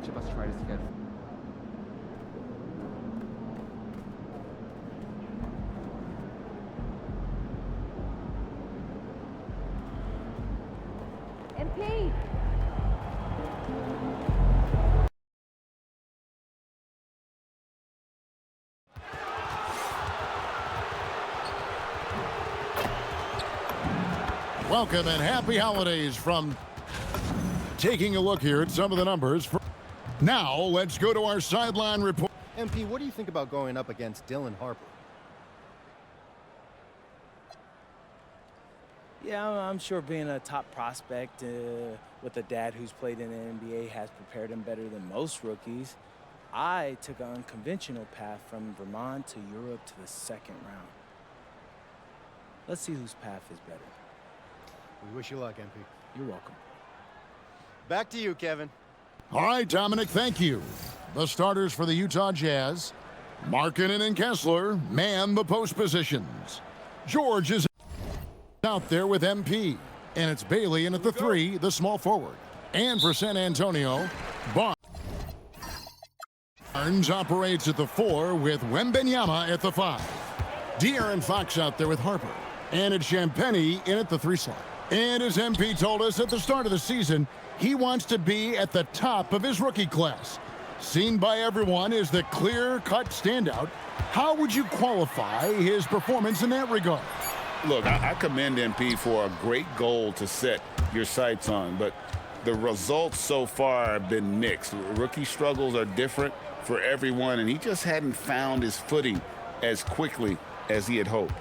each of us try to get. MP! Welcome and happy holidays from taking a look here at some of the numbers. Now, let's go to our sideline report. MP, what do you think about going up against Dylan Harper? Yeah, I'm sure being a top prospect with a dad who's played in the NBA has prepared him better than most rookies. I took an unconventional path from Vermont to Europe to the second round. Let's see whose path is better. We wish you luck, MP. You're welcome. Back to you, Kevin. All right, Dominic, thank you. The starters for the Utah Jazz, Markkanen and Kessler, man the post positions. George is out there with MP, and it's Bailey in at the 3, the small forward. And for San Antonio, Barnes operates at the 4 with Wembanyama at the 5. De'Aaron Fox out there with Harper, and it's Champagnie in at the 3 slot. And as MP told us at the start of the season, he wants to be at the top of his rookie class. Seen by everyone as the clear-cut standout, how would you qualify his performance in that regard? Look, I commend MP for a great goal to set your sights on, but the results so far have been mixed. Rookie struggles are different for everyone, and he just hadn't found his footing as quickly as he had hoped.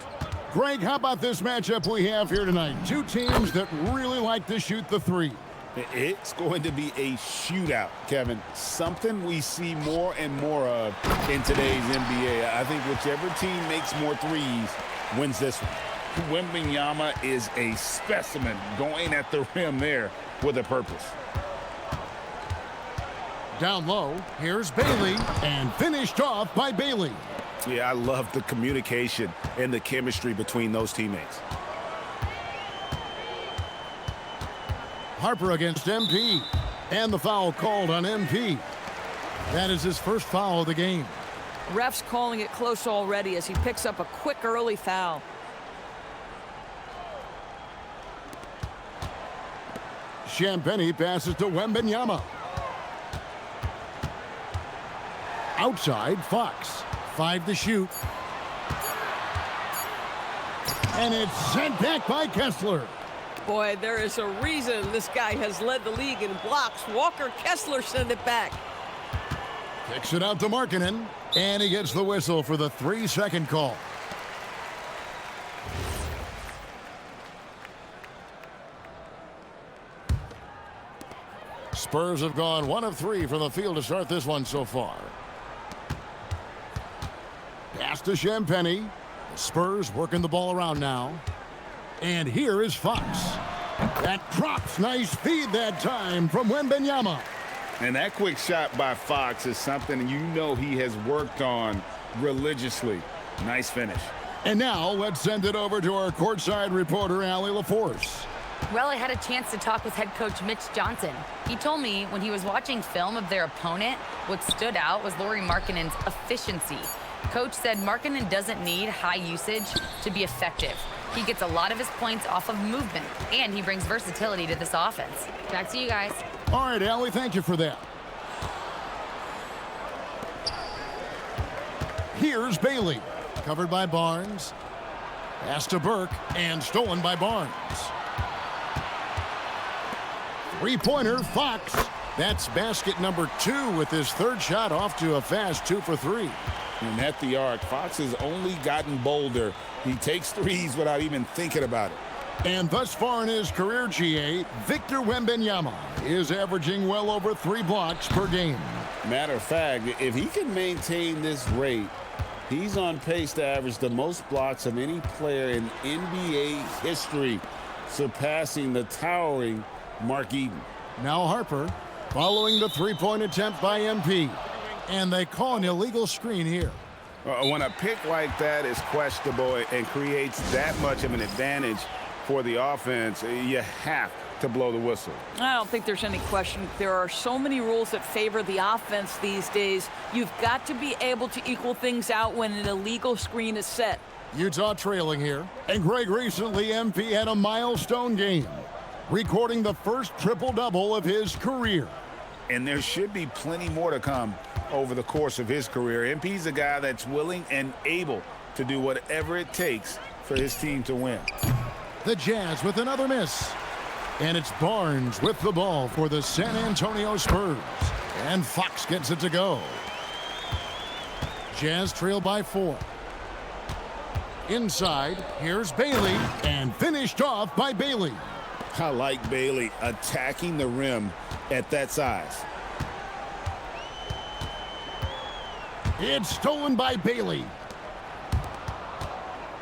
Greg, how about this matchup we have here tonight? Two teams that really like to shoot the 3. It's going to be a shootout, Kevin. Something we see more and more of in today's NBA. I think whichever team makes more threes wins this one. Wembanyama is a specimen going at the rim there with a purpose. Down low, here's Bailey, and finished off by Bailey. Yeah, I love the communication and the chemistry between those teammates. Harper against MP, and the foul called on MP. That is his first foul of the game. Ref's calling it close already as he picks up a quick early foul. Champagnie passes to Wembanyama. Outside, Fox. 5 to shoot. And it's sent back by Kessler. Boy, there is a reason this guy has led the league in blocks. Walker Kessler sent it back. Kicks it out to Markkanen, and he gets the whistle for the 3-second call. Spurs have gone 1 of 3 from the field to start this one so far. Pass to Champagnie. The Spurs working the ball around now. And here is Fox. That drops. Nice feed that time from Wembanyama. And that quick shot by Fox is something you know he has worked on religiously. Nice finish. And now let's send it over to our courtside reporter, Allie LaForce. Well, I had a chance to talk with head coach Mitch Johnson. He told me when he was watching film of their opponent, what stood out was Lauri Markkanen's efficiency. Coach said Markkanen doesn't need high usage to be effective. He gets a lot of his points off of movement, and he brings versatility to this offense. Back to you guys. All right, Allie, thank you for that. Here's Bailey, covered by Barnes. Pass to Burke, and stolen by Barnes. Three-pointer, Fox. That's basket number 2 with his third shot off to a fast 2 for 3. And at the arc, Fox has only gotten bolder. He takes threes without even thinking about it. And thus far in his career, GA, Victor Wembanyama is averaging well over 3 blocks per game. Matter of fact, if he can maintain this rate, he's on pace to average the most blocks of any player in NBA history, surpassing the towering Mark Eaton. Now Harper following the three-point attempt by MP. And they call an illegal screen here. When a pick like that is questionable and creates that much of an advantage for the offense, you have to blow the whistle. I don't think there's any question. There are so many rules that favor the offense these days. You've got to be able to equal things out when an illegal screen is set. Utah trailing here. And Greg, recently MP had a milestone game, recording the first triple-double of his career. And there should be plenty more to come over the course of his career. MP's a guy that's willing and able to do whatever it takes for his team to win. The Jazz with another miss. And it's Barnes with the ball for the San Antonio Spurs. And Fox gets it to go. Jazz trail by 4. Inside, here's Bailey, and finished off by Bailey. I like Bailey attacking the rim at that size. It's stolen by Bailey.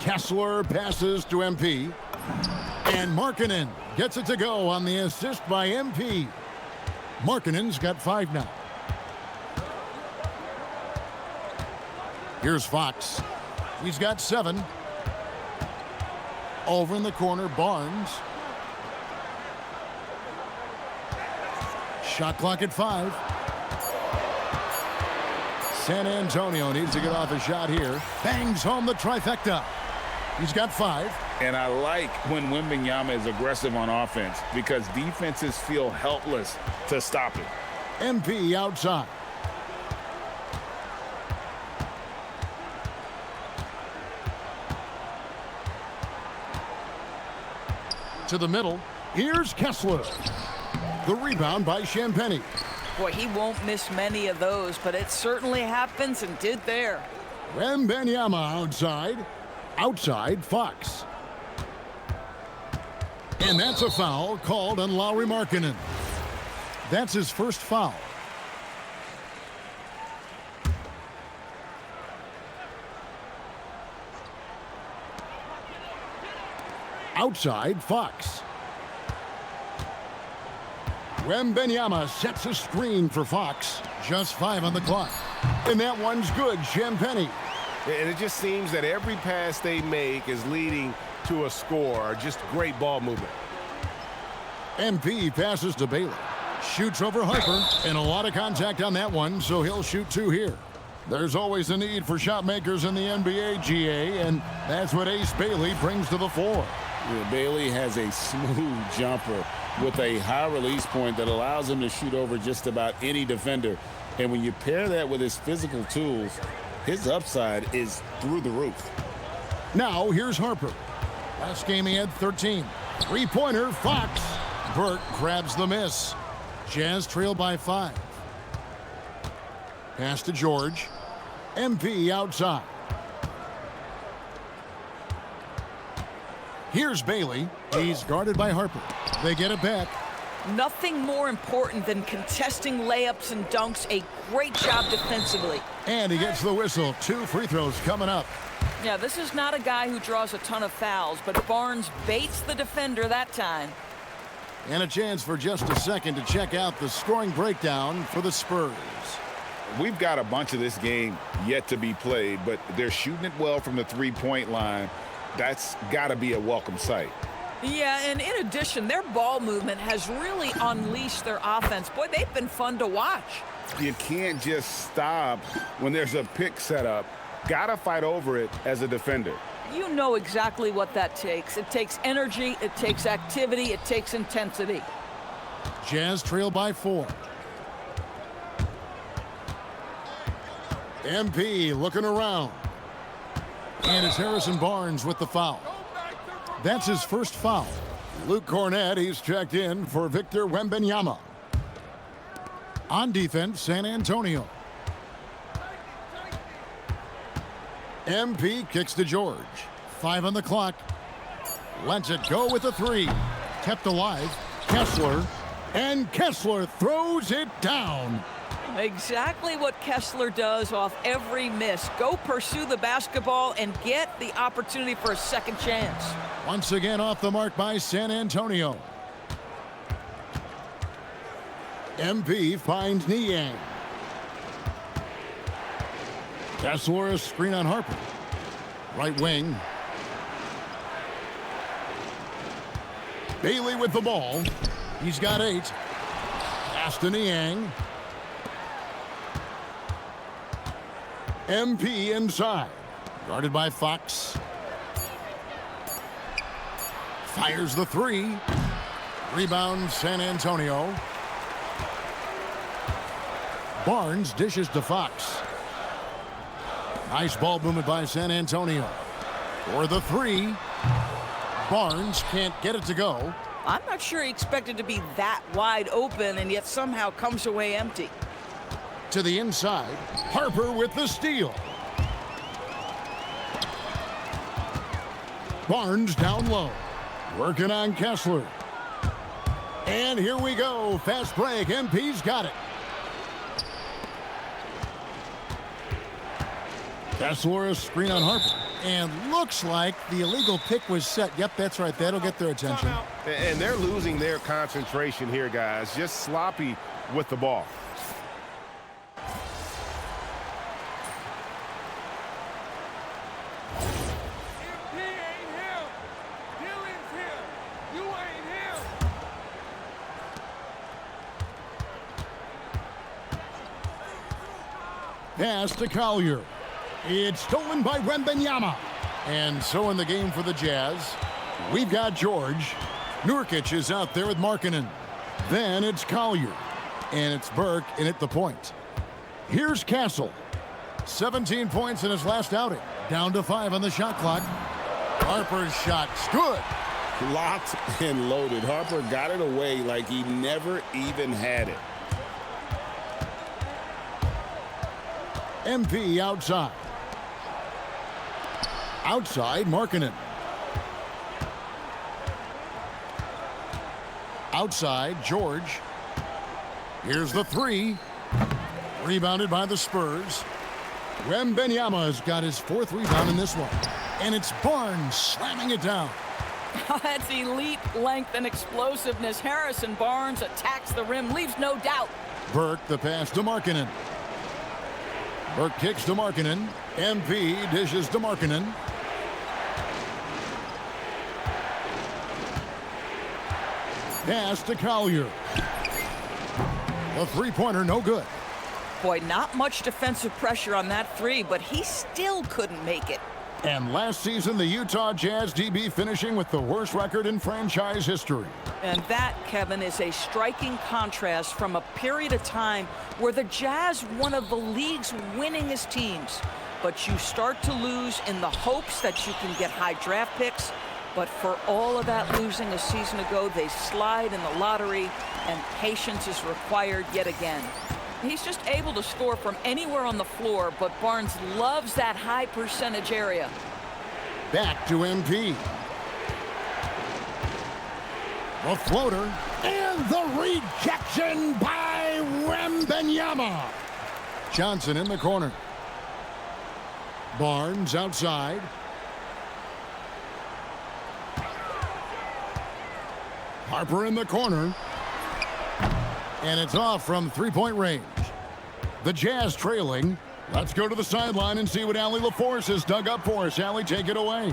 Kessler passes to MP. And Markkanen gets it to go on the assist by MP. Markkanen's got 5 now. Here's Fox. He's got 7. Over in the corner, Barnes. Shot clock at 5. San Antonio needs to get off a shot here. Bangs home the trifecta. He's got 5. And I like when Wembanyama is aggressive on offense because defenses feel helpless to stop it. MP outside. To the middle. Here's Kessler. The rebound by Champagnie. Boy, he won't miss many of those, but it certainly happens and did there. Wembanyama outside. Outside, Fox. And that's a foul called on Lauri Markkanen. That's his first foul. Outside, Fox. Wembanyama sets a screen for Fox. Just 5 on the clock. And that one's good, Champagnie. And it just seems that every pass they make is leading to a score. Just great ball movement. MP passes to Bailey. Shoots over Harper. And a lot of contact on that one, so he'll shoot 2 here. There's always a need for shot makers in the NBA, GA, and that's what Ace Bailey brings to the floor. Yeah, Bailey has a smooth jumper with a high release point that allows him to shoot over just about any defender. And when you pair that with his physical tools, his upside is through the roof. Now here's Harper. Last game he had 13. 3-pointer, Fox. Burke grabs the miss. Jazz trail by 5. Pass to George. MP outside. Here's Bailey. He's guarded by Harper. They get it back. Nothing more important than contesting layups and dunks. A great job defensively. And he gets the whistle. 2 free throws coming up. Yeah, this is not a guy who draws a ton of fouls, but Barnes baits the defender that time. And a chance for just a second to check out the scoring breakdown for the Spurs. We've got a bunch of this game yet to be played, but they're shooting it well from the 3-point line. That's got to be a welcome sight. Yeah, and in addition, their ball movement has really unleashed their offense. Boy, they've been fun to watch. You can't just stop when there's a pick set up. Got to fight over it as a defender. You know exactly what that takes. It takes energy, it takes activity, it takes intensity. Jazz trail by 4. MP looking around. And it's Harrison Barnes with the foul. That's his first foul. Luke Cornett, he's checked in for Victor Wembanyama. On defense, San Antonio. MP kicks to George. 5 on the clock. Lets it go with a 3. Kept alive. Kessler. And Kessler throws it down. Exactly what Kessler does off every miss. Go pursue the basketball and get the opportunity for a second chance. Once again off the mark by San Antonio. MP finds Niang. Kessler, a screen on Harper. Right wing. Bailey with the ball. He's got 8. Pass to Niang. MP inside. Guarded by Fox. Fires the 3. Rebound San Antonio. Barnes dishes to Fox. Nice ball movement by San Antonio. For the 3. Barnes can't get it to go. I'm not sure he expected to be that wide open and yet somehow comes away empty. To the inside. Harper with the steal. Barnes down low. Working on Kessler. And here we go. Fast break. MP's got it. Kessler, a screen on Harper. And looks like the illegal pick was set. Yep, that's right. That'll get their attention. And they're losing their concentration here, guys. Just sloppy with the ball. Pass to Collier. It's stolen by Wembanyama. And so in the game for the Jazz, we've got George. Nurkic is out there with Markkanen. Then it's Collier. And it's Burke in at the point. Here's Castle. 17 points in his last outing. Down to 5 on the shot clock. Harper's shot's good. Locked and loaded. Harper got it away like he never even had it. MP outside. Outside, Markkanen. Outside, George. Here's the 3. Rebounded by the Spurs. Wembanyama has got his 4th rebound in this one. And it's Barnes slamming it down. That's elite length and explosiveness. Harrison Barnes attacks the rim, leaves no doubt. Burke the pass to Markkanen. Burke kicks to Markkanen. MP dishes to Markkanen. Pass to Collier. The three-pointer no good. Boy, not much defensive pressure on that 3, but he still couldn't make it. And last season, the Utah Jazz DB finishing with the worst record in franchise history. And that, Kevin, is a striking contrast from a period of time where the Jazz, one of the league's winningest teams. But you start to lose in the hopes that you can get high draft picks. But for all of that losing a season ago, they slide in the lottery, and patience is required yet again. He's just able to score from anywhere on the floor, but Barnes loves that high percentage area. Back to MP. The floater and the rejection by Wembanyama. Johnson in the corner. Barnes outside. Harper in the corner. And it's off from three-point range. The Jazz trailing. Let's go to the sideline and see what Allie LaForce has dug up for us. Allie, take it away.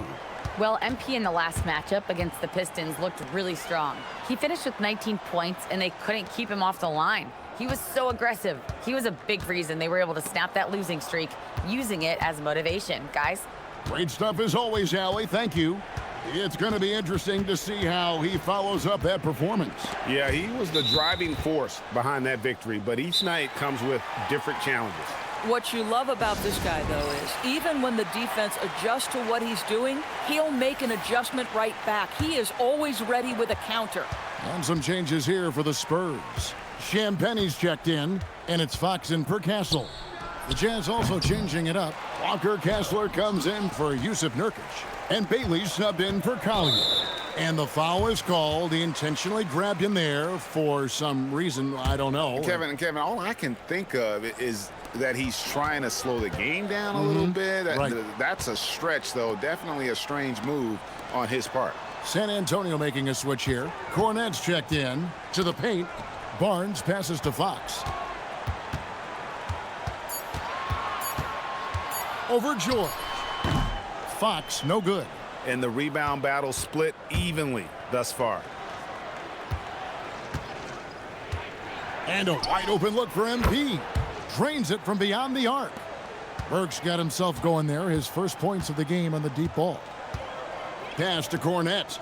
Well, MP in the last matchup against the Pistons looked really strong. He finished with 19 points, and they couldn't keep him off the line. He was so aggressive. He was a big reason they were able to snap that losing streak, using it as motivation. Guys? Great stuff as always, Allie. Thank you. It's going to be interesting to see how he follows up that performance. Yeah, he was the driving force behind that victory, but each night comes with different challenges. What you love about this guy, though, is even when the defense adjusts to what he's doing, he'll make an adjustment right back. He is always ready with a counter. And some changes here for the Spurs. Champagne's checked in, and it's Fox in for Castle. The Jazz also changing it up. Walker Kessler comes in for Yusuf Nurkic. And Bailey subbed in for Collier. And the foul is called. He intentionally grabbed him there for some reason. I don't know. Kevin, all I can think of is that he's trying to slow the game down a little bit. Right. That's a stretch, though. Definitely a strange move on his part. San Antonio making a switch here. Cornet's checked in to the paint. Barnes passes to Fox. Over George. Fox, no good. And the rebound battle split evenly thus far. And a wide open look for MP. Drains it from beyond the arc. Burke's got himself going there. His first points of the game on the deep ball. Pass to Cornette.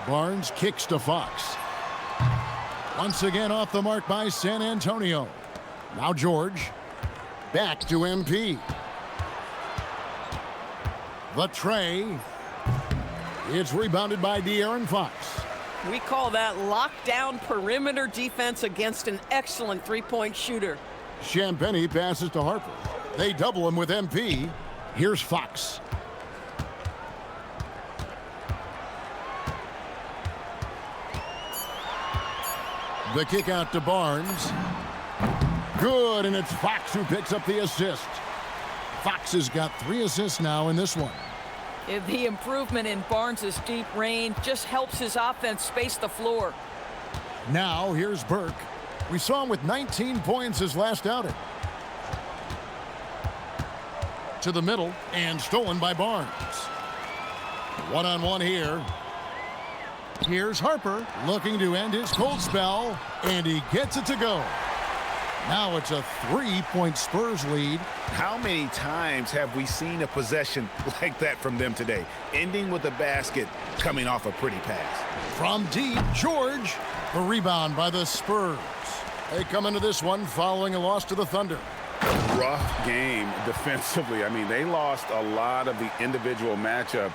Barnes kicks to Fox. Once again off the mark by San Antonio. Now George. Back to MP. The tray. It's rebounded by De'Aaron Fox. We call that lockdown perimeter defense against an excellent three-point shooter. Champagnie passes to Harper. They double him with MP. Here's Fox. The kick out to Barnes. Good, and it's Fox who picks up the assist. Fox has got 3 assists now in this one. The improvement in Barnes' deep range just helps his offense space the floor. Now here's Burke. We saw him with 19 points his last outing. To the middle and stolen by Barnes. One-on-one here. Here's Harper looking to end his cold spell, and he gets it to go. Now it's a 3-point Spurs lead. How many times have we seen a possession like that from them today? Ending with a basket, coming off a pretty pass. From deep, George. The rebound by the Spurs. They come into this one following a loss to the Thunder. Rough game defensively. I mean, they lost a lot of the individual matchups,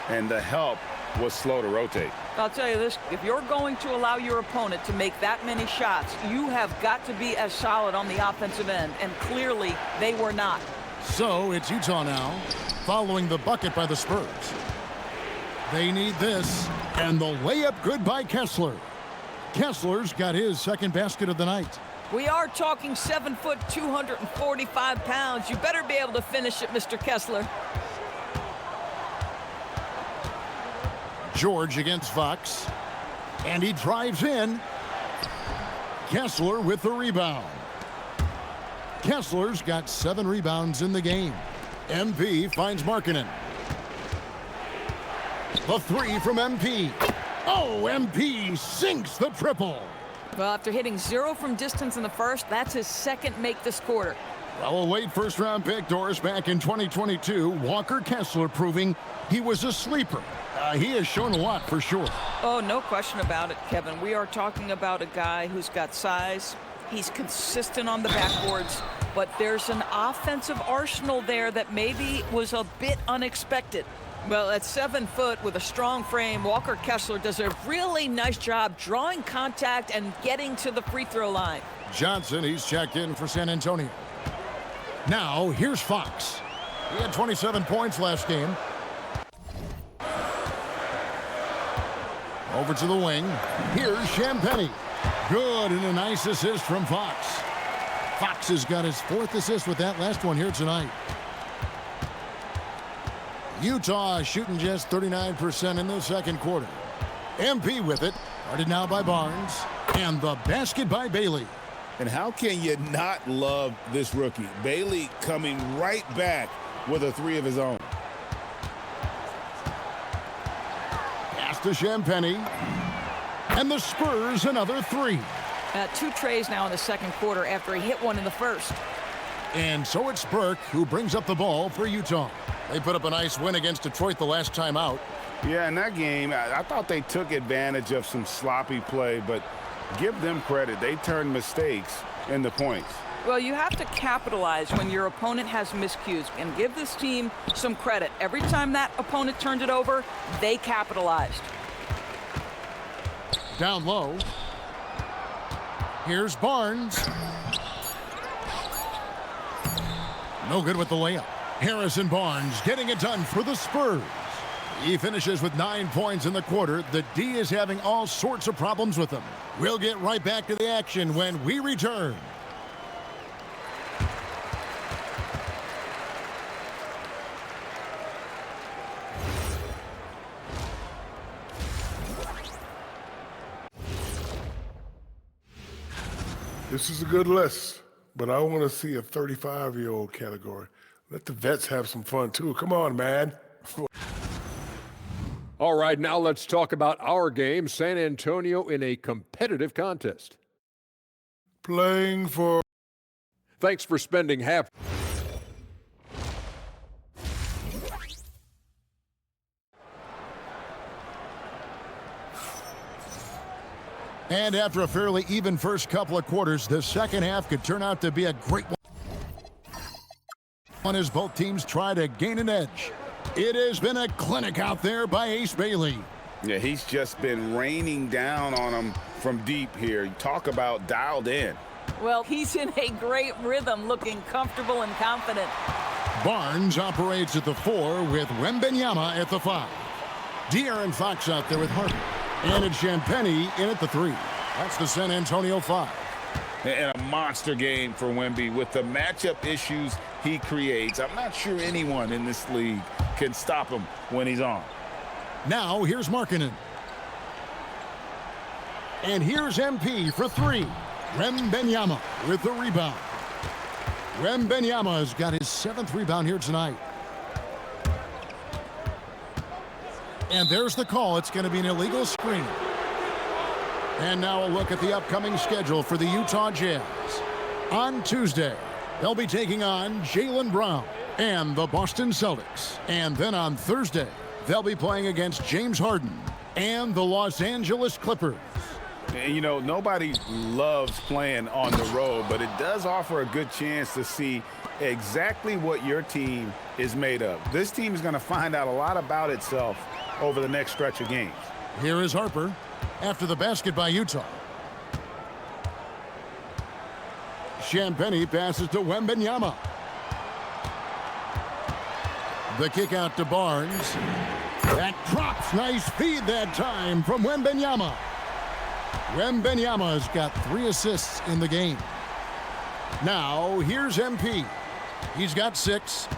and the help was slow to rotate. I'll tell you this, if you're going to allow your opponent to make that many shots, you have got to be as solid on the offensive end, and clearly they were not. So it's Utah now, following the bucket by the Spurs. They need this, and the layup good by Kessler. Kessler's got his second basket of the night. We are talking 7 foot, 245 pounds. You better be able to finish it, Mr. Kessler. George against Fox, and he drives in. Kessler with the rebound. Kessler's got 7 rebounds in the game. MP finds Markkanen. The 3 from MP. Oh, MP sinks the triple. Well, after hitting 0 from distance in the first, that's his second make this quarter. Well, a late first-round pick, Doris, back in 2022. Walker Kessler proving he was a sleeper. He has shown a lot for sure. Oh, no question about it, Kevin. We are talking about a guy who's got size. He's consistent on the backboards, but there's an offensive arsenal there that maybe was a bit unexpected. Well, at 7 foot with a strong frame, Walker Kessler does a really nice job drawing contact and getting to the free throw line. Johnson, he's checked in for San Antonio. Now, here's Fox. He had 27 points last game. Over to the wing. Here's Champagnie. Good, and a nice assist from Fox. Fox has got his 4th assist with that last one here tonight. Utah shooting just 39% in the second quarter. MP with it. Guarded now by Barnes. And the basket by Bailey. And how can you not love this rookie? Bailey coming right back with a 3 of his own. Pass to Champagnie. And the Spurs another 3. 2 trays now in the second quarter after he hit 1 in the first. And so it's Burke who brings up the ball for Utah. They put up a nice win against Detroit the last time out. Yeah, in that game, I thought they took advantage of some sloppy play, but give them credit. They turned mistakes into points. Well, you have to capitalize when your opponent has miscues, and give this team some credit. Every time that opponent turned it over, they capitalized. Down low. Here's Barnes. No good with the layup. Harrison Barnes getting it done for the Spurs. He finishes with 9 points in the quarter. The D is having all sorts of problems with him. We'll get right back to the action when we return. This is a good list, but I want to see a 35-year-old category. Let the vets have some fun, too. Come on, man. All right, now let's talk about our game, San Antonio in a competitive contest. Playing for... Thanks for spending half. And after a fairly even first couple of quarters, the second half could turn out to be a great one as both teams try to gain an edge. It has been a clinic out there by Ace Bailey. Yeah, he's just been raining down on him from deep here. Talk about dialed in. Well, he's in a great rhythm, looking comfortable and confident. Barnes operates at the 4 with Wembenyama at the 5. De'Aaron Fox out there with Harper. And it's Champagnie in at the 3. That's the San Antonio 5. And a monster game for Wemby with the matchup issues he creates. I'm not sure anyone in this league can stop him when he's on. Now here's Markkanen. And here's MP for 3. Wembenyama with the rebound. Wembenyama has got his 7th rebound here tonight. And there's the call. It's going to be an illegal screen. And now a look at the upcoming schedule for the Utah Jazz. On Tuesday, they'll be taking on Jaylen Brown and the Boston Celtics. And then on Thursday, they'll be playing against James Harden and the Los Angeles Clippers. And, you know, nobody loves playing on the road, but it does offer a good chance to see exactly what your team is made of. This team is going to find out a lot about itself over the next stretch of games. Here is Harper after the basket by Utah. Champagnie passes to Wembenyama. The kick out to Barnes. That drops. Nice feed that time from Wembenyama. Wembenyama's got 3 assists in the game. Now, here's MP. He's got 6.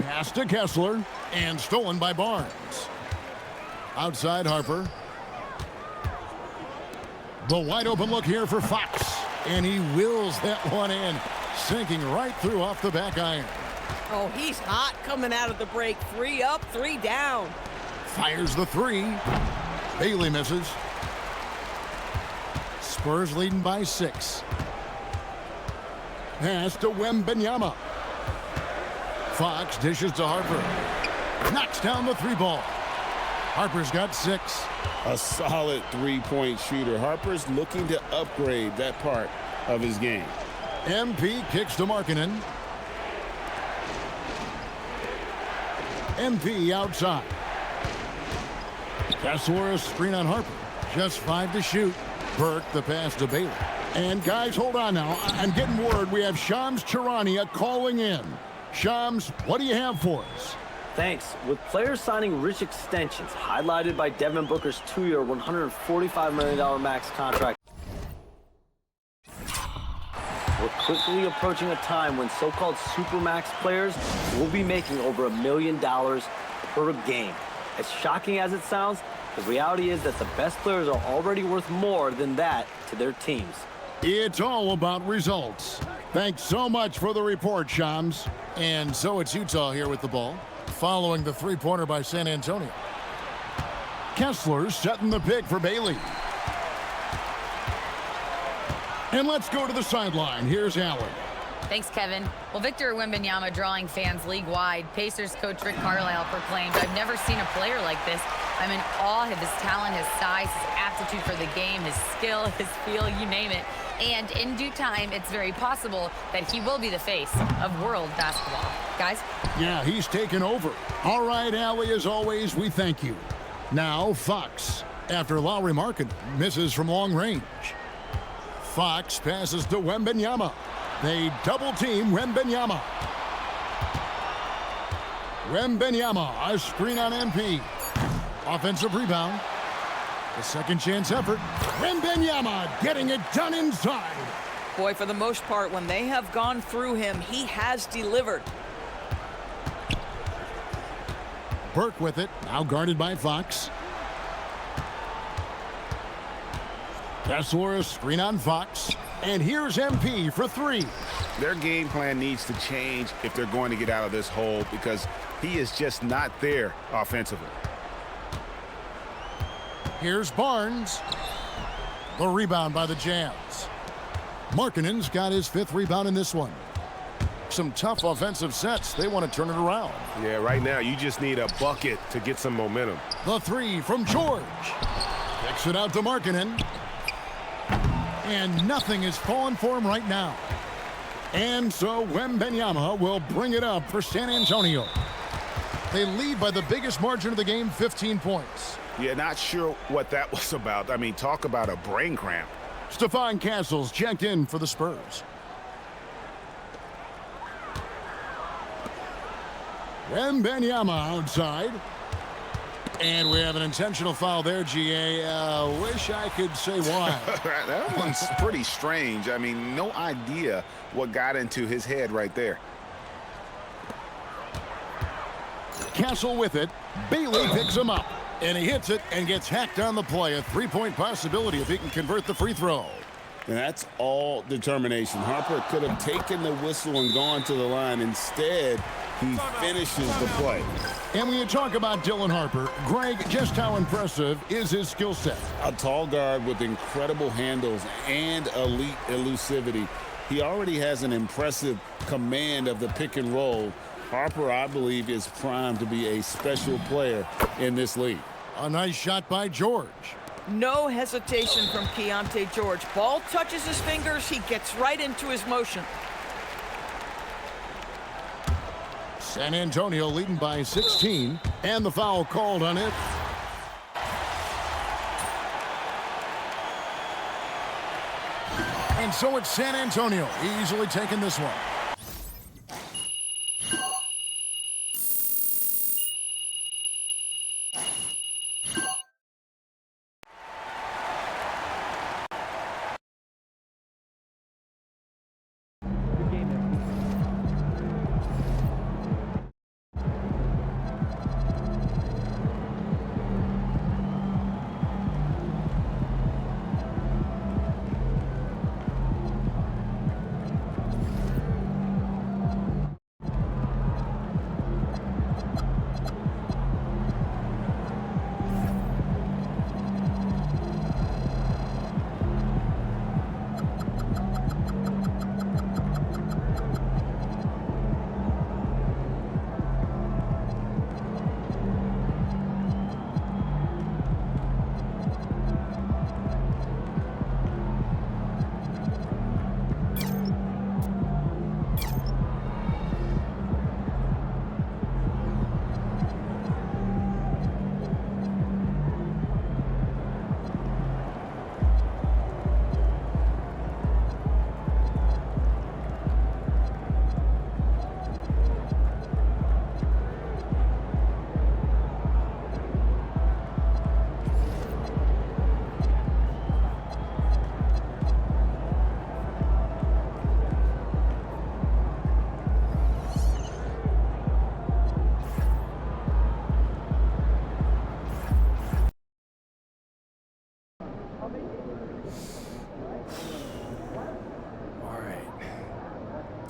Pass to Kessler, and stolen by Barnes. Outside Harper. The wide open look here for Fox, and he wills that one in, sinking right through off the back iron. Oh, he's hot coming out of the break. 3 up, 3 down. Fires the 3. Bailey misses. Spurs leading by 6. Pass to Wembenyama. Fox dishes to Harper. Knocks down the 3 ball. Harper's got 6. A solid 3-point shooter. Harper's looking to upgrade that part of his game. MP kicks to Markkanen. MP outside. Kessler, a screen on Harper. Just 5 to shoot. Burke the pass to Bailey. And guys, hold on now. I'm getting word we have Shams Charania calling in. Shams, what do you have for us? Thanks. With players signing rich extensions, highlighted by Devin Booker's 2-year, $145 million max contract, we're quickly approaching a time when so-called supermax players will be making over $1 million per game. As shocking as it sounds, the reality is that the best players are already worth more than that to their teams. It's all about results. Thanks so much for the report, Shams. And so it's Utah here with the ball, following the 3-pointer by San Antonio. Kessler setting the pick for Bailey. And let's go to the sideline. Here's Allen. Thanks, Kevin. Well, Victor Wembanyama drawing fans league-wide. Pacers coach Rick Carlisle proclaimed, "I've never seen a player like this. I'm in awe of his talent, his size, his aptitude for the game, his skill, his feel, you name it. And in due time, it's very possible that he will be the face of world basketball." Guys? Yeah, he's taken over. All right, Allie, as always, we thank you. Now, Fox, after Lauri Markkanen misses from long range. Fox passes to Wembanyama. They double-team Wembanyama. Wembanyama, a screen on MP. Offensive rebound. The second chance effort. Wembanyama getting it done inside. Boy, for the most part, when they have gone through him, he has delivered. Burke with it, now guarded by Fox. Kessler, a screen on Fox. And here's MP for 3. Their game plan needs to change if they're going to get out of this hole, because He is just not there offensively. Here's Barnes. The rebound by the Jazz. Markkanen's got his 5th rebound in this one. Some tough offensive sets. They want to turn it around. Yeah, right now you just need a bucket to get some momentum. The 3 from George. Kicks it out to Markkanen. And nothing is falling for him right now. And so Wembanyama will bring it up for San Antonio. They lead by the biggest margin of the game, 15 points. Yeah, not sure what that was about. I mean, talk about a brain cramp. Stephon Castles checked in for the Spurs. Wembanyama outside. And we have an intentional foul there, GA. Wish I could say why. That one's pretty strange. I mean, no idea what got into his head right there. Castle with it. Bailey picks him up. And he hits it and gets hacked on the play. A 3-point possibility if he can convert the free throw. And that's all determination. Harper could have taken the whistle and gone to the line. Instead, he finishes the play. And when you talk about Dylan Harper, Greg, just how impressive is his skill set? A tall guard with incredible handles and elite elusivity. He already has an impressive command of the pick and roll. Harper, I believe, is primed to be a special player in this league. A nice shot by George. No hesitation from Keontae George. Ball touches his fingers, he gets right into his motion. San Antonio leading by 16, and the foul called on it. And so it's San Antonio easily taking this one.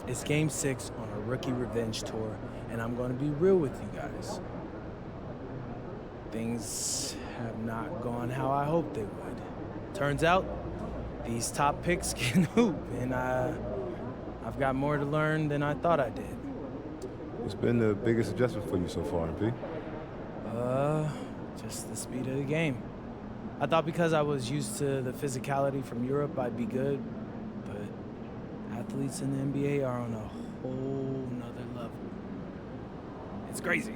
It's Game 6 on a rookie revenge tour, and I'm going to be real with you guys. Things have not gone how I hoped they would. Turns out, these top picks can hoop, and I've got more to learn than I thought I did. What's been the biggest adjustment for you so far, MP? Just the speed of the game. I thought because I was used to the physicality from Europe, I'd be good, but athletes in the NBA are on a whole nother level. It's crazy.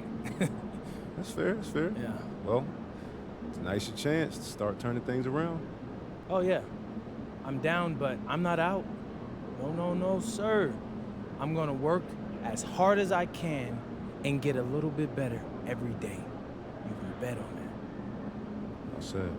That's fair, that's fair. Yeah. Well, tonight's your chance to start turning things around. Oh, yeah. I'm down, but I'm not out. No, sir. I'm going to work as hard as I can and get a little bit better every day. You can bet on that. Well said.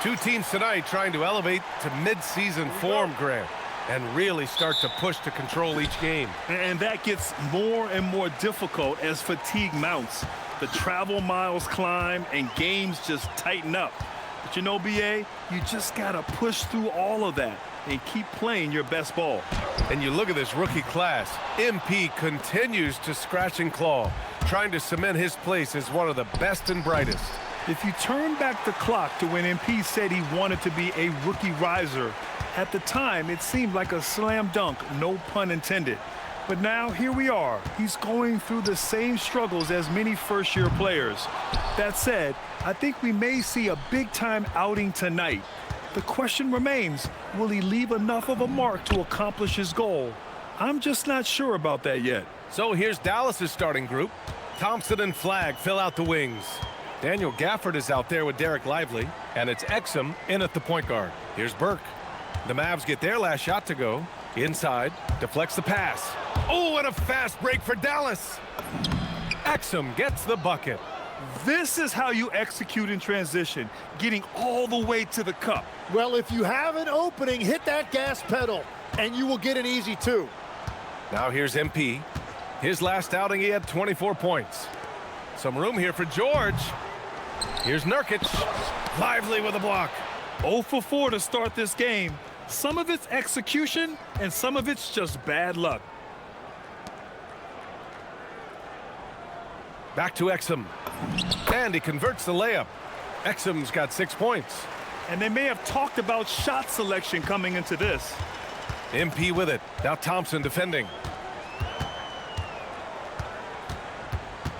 Two teams tonight trying to elevate to mid-season form, Grant, and really start to push to control each game. And that gets more and more difficult as fatigue mounts. The travel miles climb and games just tighten up. But you know, BA, you just got to push through all of that and keep playing your best ball. And you look at this rookie class. MP continues to scratch and claw, trying to cement his place as one of the best and brightest. If you turn back the clock to when MP said he wanted to be a rookie riser, at the time it seemed like a slam dunk, no pun intended. But now here we are. He's going through the same struggles as many first-year players. That said, I think we may see a big-time outing tonight. The question remains, will he leave enough of a mark to accomplish his goal? I'm just not sure about that yet. So here's Dallas's starting group. Thompson and Flagg fill out the wings. Daniel Gafford is out there with Derek Lively, and it's Exum in at the point guard. Here's Burke. The Mavs get their last shot to go. Inside, deflects the pass. Oh, and a fast break for Dallas. Exum gets the bucket. This is how you execute in transition, getting all the way to the cup. Well, if you have an opening, hit that gas pedal, and you will get an easy two. Now here's MP. His last outing, he had 24 points. Some room here for George. Here's Nurkic. Lively with a block. 0 for 4 to start this game. Some of it's execution, and some of it's just bad luck. Back to Exum. And he converts the layup. Exum's got 6 points. And they may have talked about shot selection coming into this. MP with it. Now Thompson defending.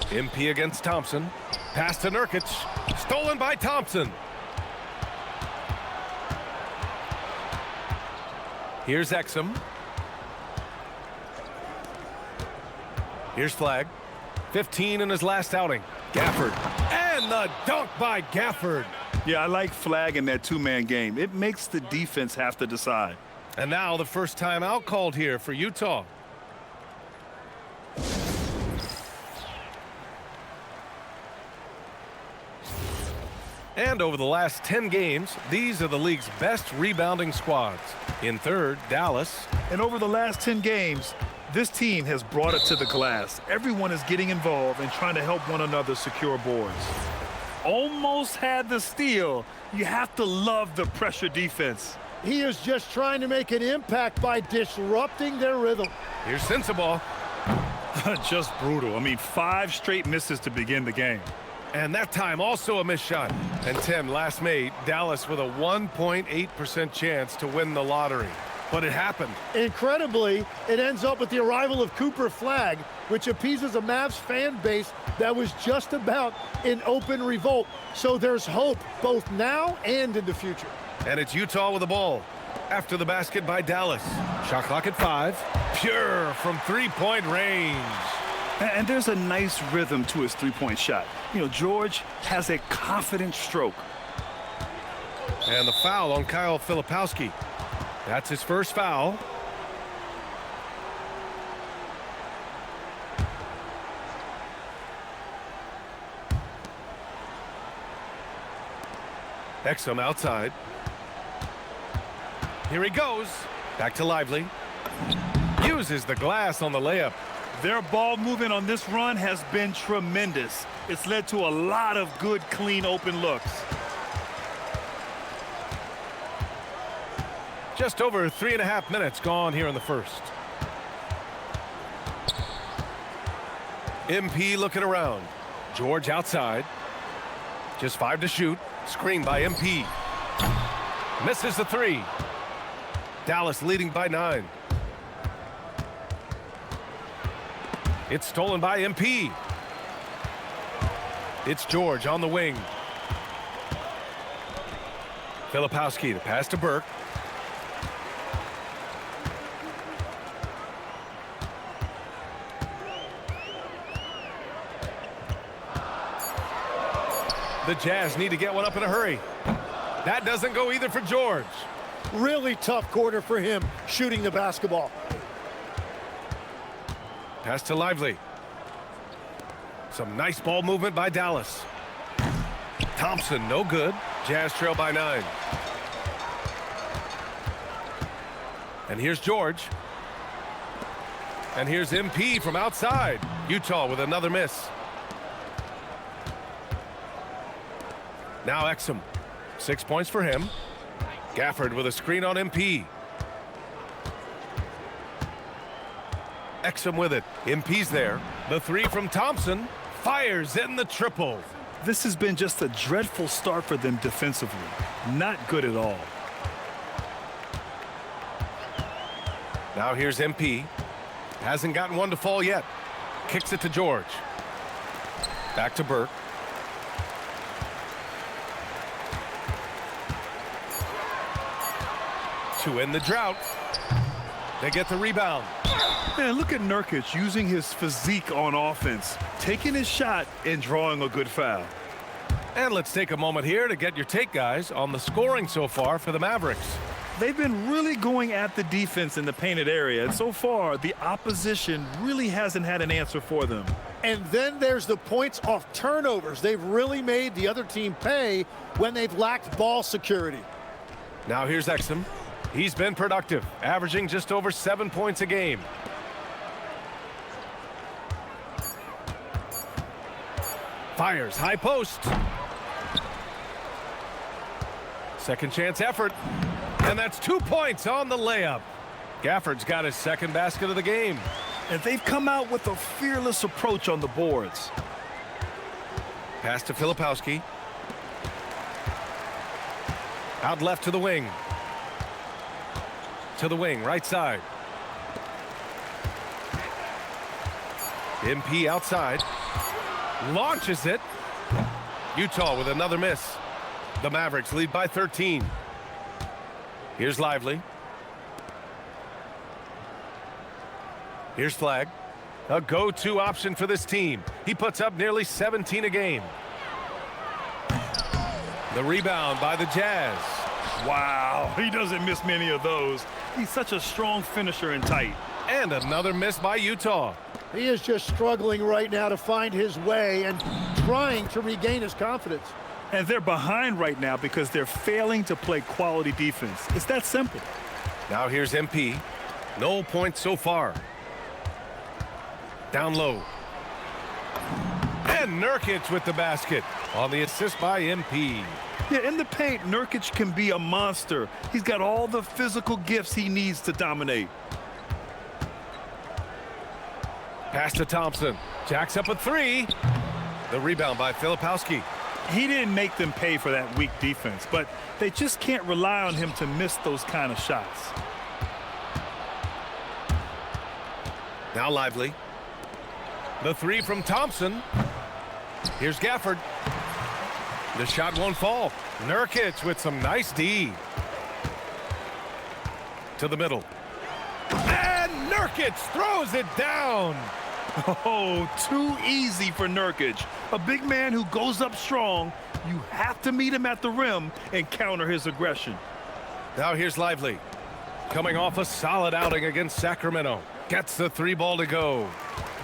MP against Thompson. Pass to Nurkic. Stolen by Thompson. Here's Exum. Here's Flagg. 15 in his last outing. Gafford. And the dunk by Gafford. Yeah, I like Flagg in that two-man game. It makes the defense have to decide. And now the first timeout called here for Utah. And over the last 10 games, these are the league's best rebounding squads. In third, Dallas. And over the last 10 games, this team has brought it to the glass. Everyone is getting involved and trying to help one another secure boards. Almost had the steal. You have to love the pressure defense. He is just trying to make an impact by disrupting their rhythm. Here's Sensabaugh. Just brutal. I mean, 5 straight misses to begin the game. And that time also a missed shot. And Tim, last May, Dallas with a 1.8% chance to win the lottery. But it happened. Incredibly, it ends up with the arrival of Cooper Flagg, which appeases a Mavs fan base that was just about in open revolt. So there's hope both now and in the future. And it's Utah with the ball. After the basket by Dallas. Shot clock at 5. Pure from three-point range. And there's a nice rhythm to his three-point shot. You know, George has a confident stroke. And the foul on Kyle Filipowski. That's his first foul. Exum outside. Here he goes. Back to Lively. Uses the glass on the layup. Their ball movement on this run has been tremendous. It's led to a lot of good, clean, open looks. Just over 3.5 minutes gone here in the first. MP looking around. George outside. Just 5 to shoot. Screen by MP. Misses the 3. Dallas leading by 9. It's stolen by MP. It's George on the wing. Filipowski, the pass to Burke. The Jazz need to get one up in a hurry. That doesn't go either for George. Really tough quarter for him shooting the basketball. Pass to Lively. Some nice ball movement by Dallas. Thompson, no good. Jazz trail by 9. And here's George. And here's MP from outside. Utah with another miss. Now Exum. 6 points for him. Gafford with a screen on MP. Exum with it. MP's there. The 3 from Thompson. Fires in the triple. This has been just a dreadful start for them defensively. Not good at all. Now here's MP. Hasn't gotten one to fall yet. Kicks it to George. Back to Burke. To end the drought. They get the rebound. Man, look at Nurkic using his physique on offense, taking his shot and drawing a good foul. And let's take a moment here to get your take, guys, on the scoring so far for the Mavericks. They've been really going at the defense in the painted area, and so far the opposition really hasn't had an answer for them. And then there's the points off turnovers. They've really made the other team pay when they've lacked ball security. Now here's Exum. He's been productive, averaging just over 7 points a game. Fires, high post. Second chance effort. And that's 2 points on the layup. Gafford's got his second basket of the game. And they've come out with a fearless approach on the boards. Pass to Filipowski. Out left to the wing. To the wing, right side. MP outside. Launches it. Utah with another miss. The Mavericks lead by 13. Here's Lively. Here's Flagg. A go-to option for this team. He puts up nearly 17 a game. The rebound by the Jazz. Wow, he doesn't miss many of those. He's such a strong finisher and tight. And another miss by Utah. He is just struggling right now to find his way and trying to regain his confidence. And they're behind right now because they're failing to play quality defense. It's that simple. Now here's MP. No points so far. Down low. And Nurkic with the basket on the assist by MP. Yeah, in the paint, Nurkic can be a monster. He's got all the physical gifts he needs to dominate. Pass to Thompson. Jacks up a 3. The rebound by Filipowski. He didn't make them pay for that weak defense, but they just can't rely on him to miss those kind of shots. Now Lively. The 3 from Thompson. Here's Gafford. The shot won't fall. Nurkic with some nice D. To the middle. And Nurkic throws it down. Oh, too easy for Nurkic. A big man who goes up strong. You have to meet him at the rim and counter his aggression. Now here's Lively. Coming off a solid outing against Sacramento. Gets the 3 ball to go.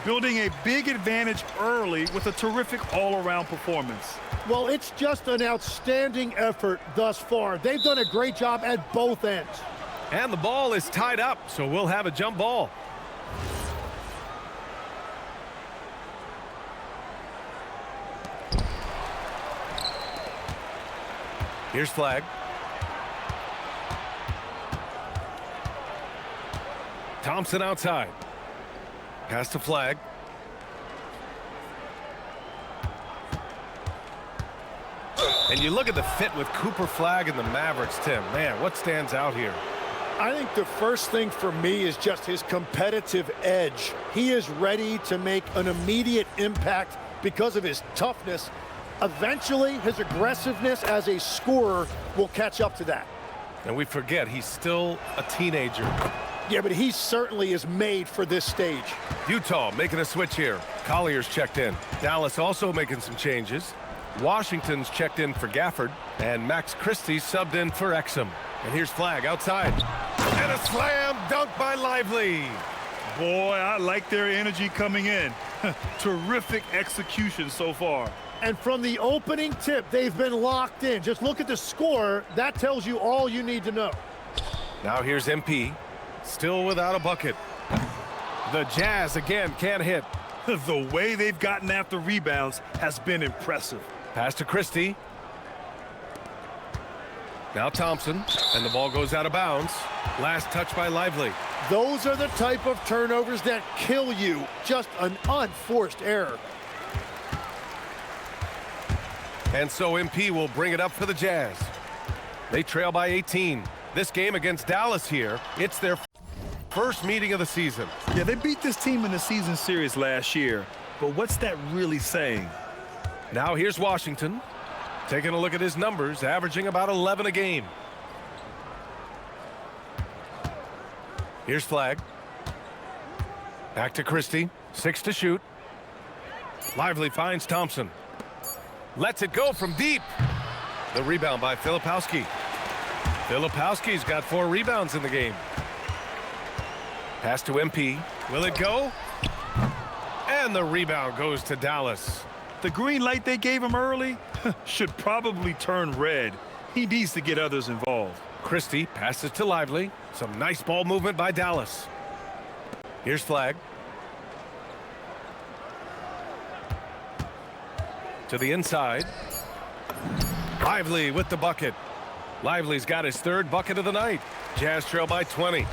Building a big advantage early with a terrific all-around performance. Well, it's just an outstanding effort thus far. They've done a great job at both ends. And the ball is tied up, so we'll have a jump ball. Here's Flagg. Thompson outside. Pass to Flagg. And you look at the fit with Cooper Flagg and the Mavericks, Tim. Man, what stands out here? I think the first thing for me is just his competitive edge. He is ready to make an immediate impact because of his toughness. Eventually, his aggressiveness as a scorer will catch up to that. And we forget, he's still a teenager. Yeah, but he certainly is made for this stage. Utah making a switch here. Collier's checked in. Dallas also making some changes. Washington's checked in for Gafford. And Max Christie's subbed in for Exum. And here's Flagg outside. And a slam dunk by Lively. Boy, I like their energy coming in. Terrific execution so far. And from the opening tip, they've been locked in. Just look at the score. That tells you all you need to know. Now here's MP, still without a bucket. The Jazz again can't hit. The way they've gotten after rebounds has been impressive. Pass to Christie. Now Thompson, and the ball goes out of bounds. Last touch by Lively. Those are the type of turnovers that kill you. Just an unforced error. And so MP will bring it up for the Jazz. They trail by 18. This game against Dallas here, it's their first meeting of the season. Yeah, they beat this team in the season series last year. But what's that really saying? Now here's Washington. Taking a look at his numbers, averaging about 11 a game. Here's Flagg. Back to Christie. 6 to shoot. Lively finds Thompson. Lets it go from deep. The rebound by Filipowski. Filipowski's got 4 rebounds in the game. Pass to MP. Will it go? And the rebound goes to Dallas. The green light they gave him early should probably turn red. He needs to get others involved. Christie passes to Lively. Some nice ball movement by Dallas. Here's Flagg. To the inside. Lively with the bucket. Lively's got his 3rd bucket of the night. Jazz trail by 20.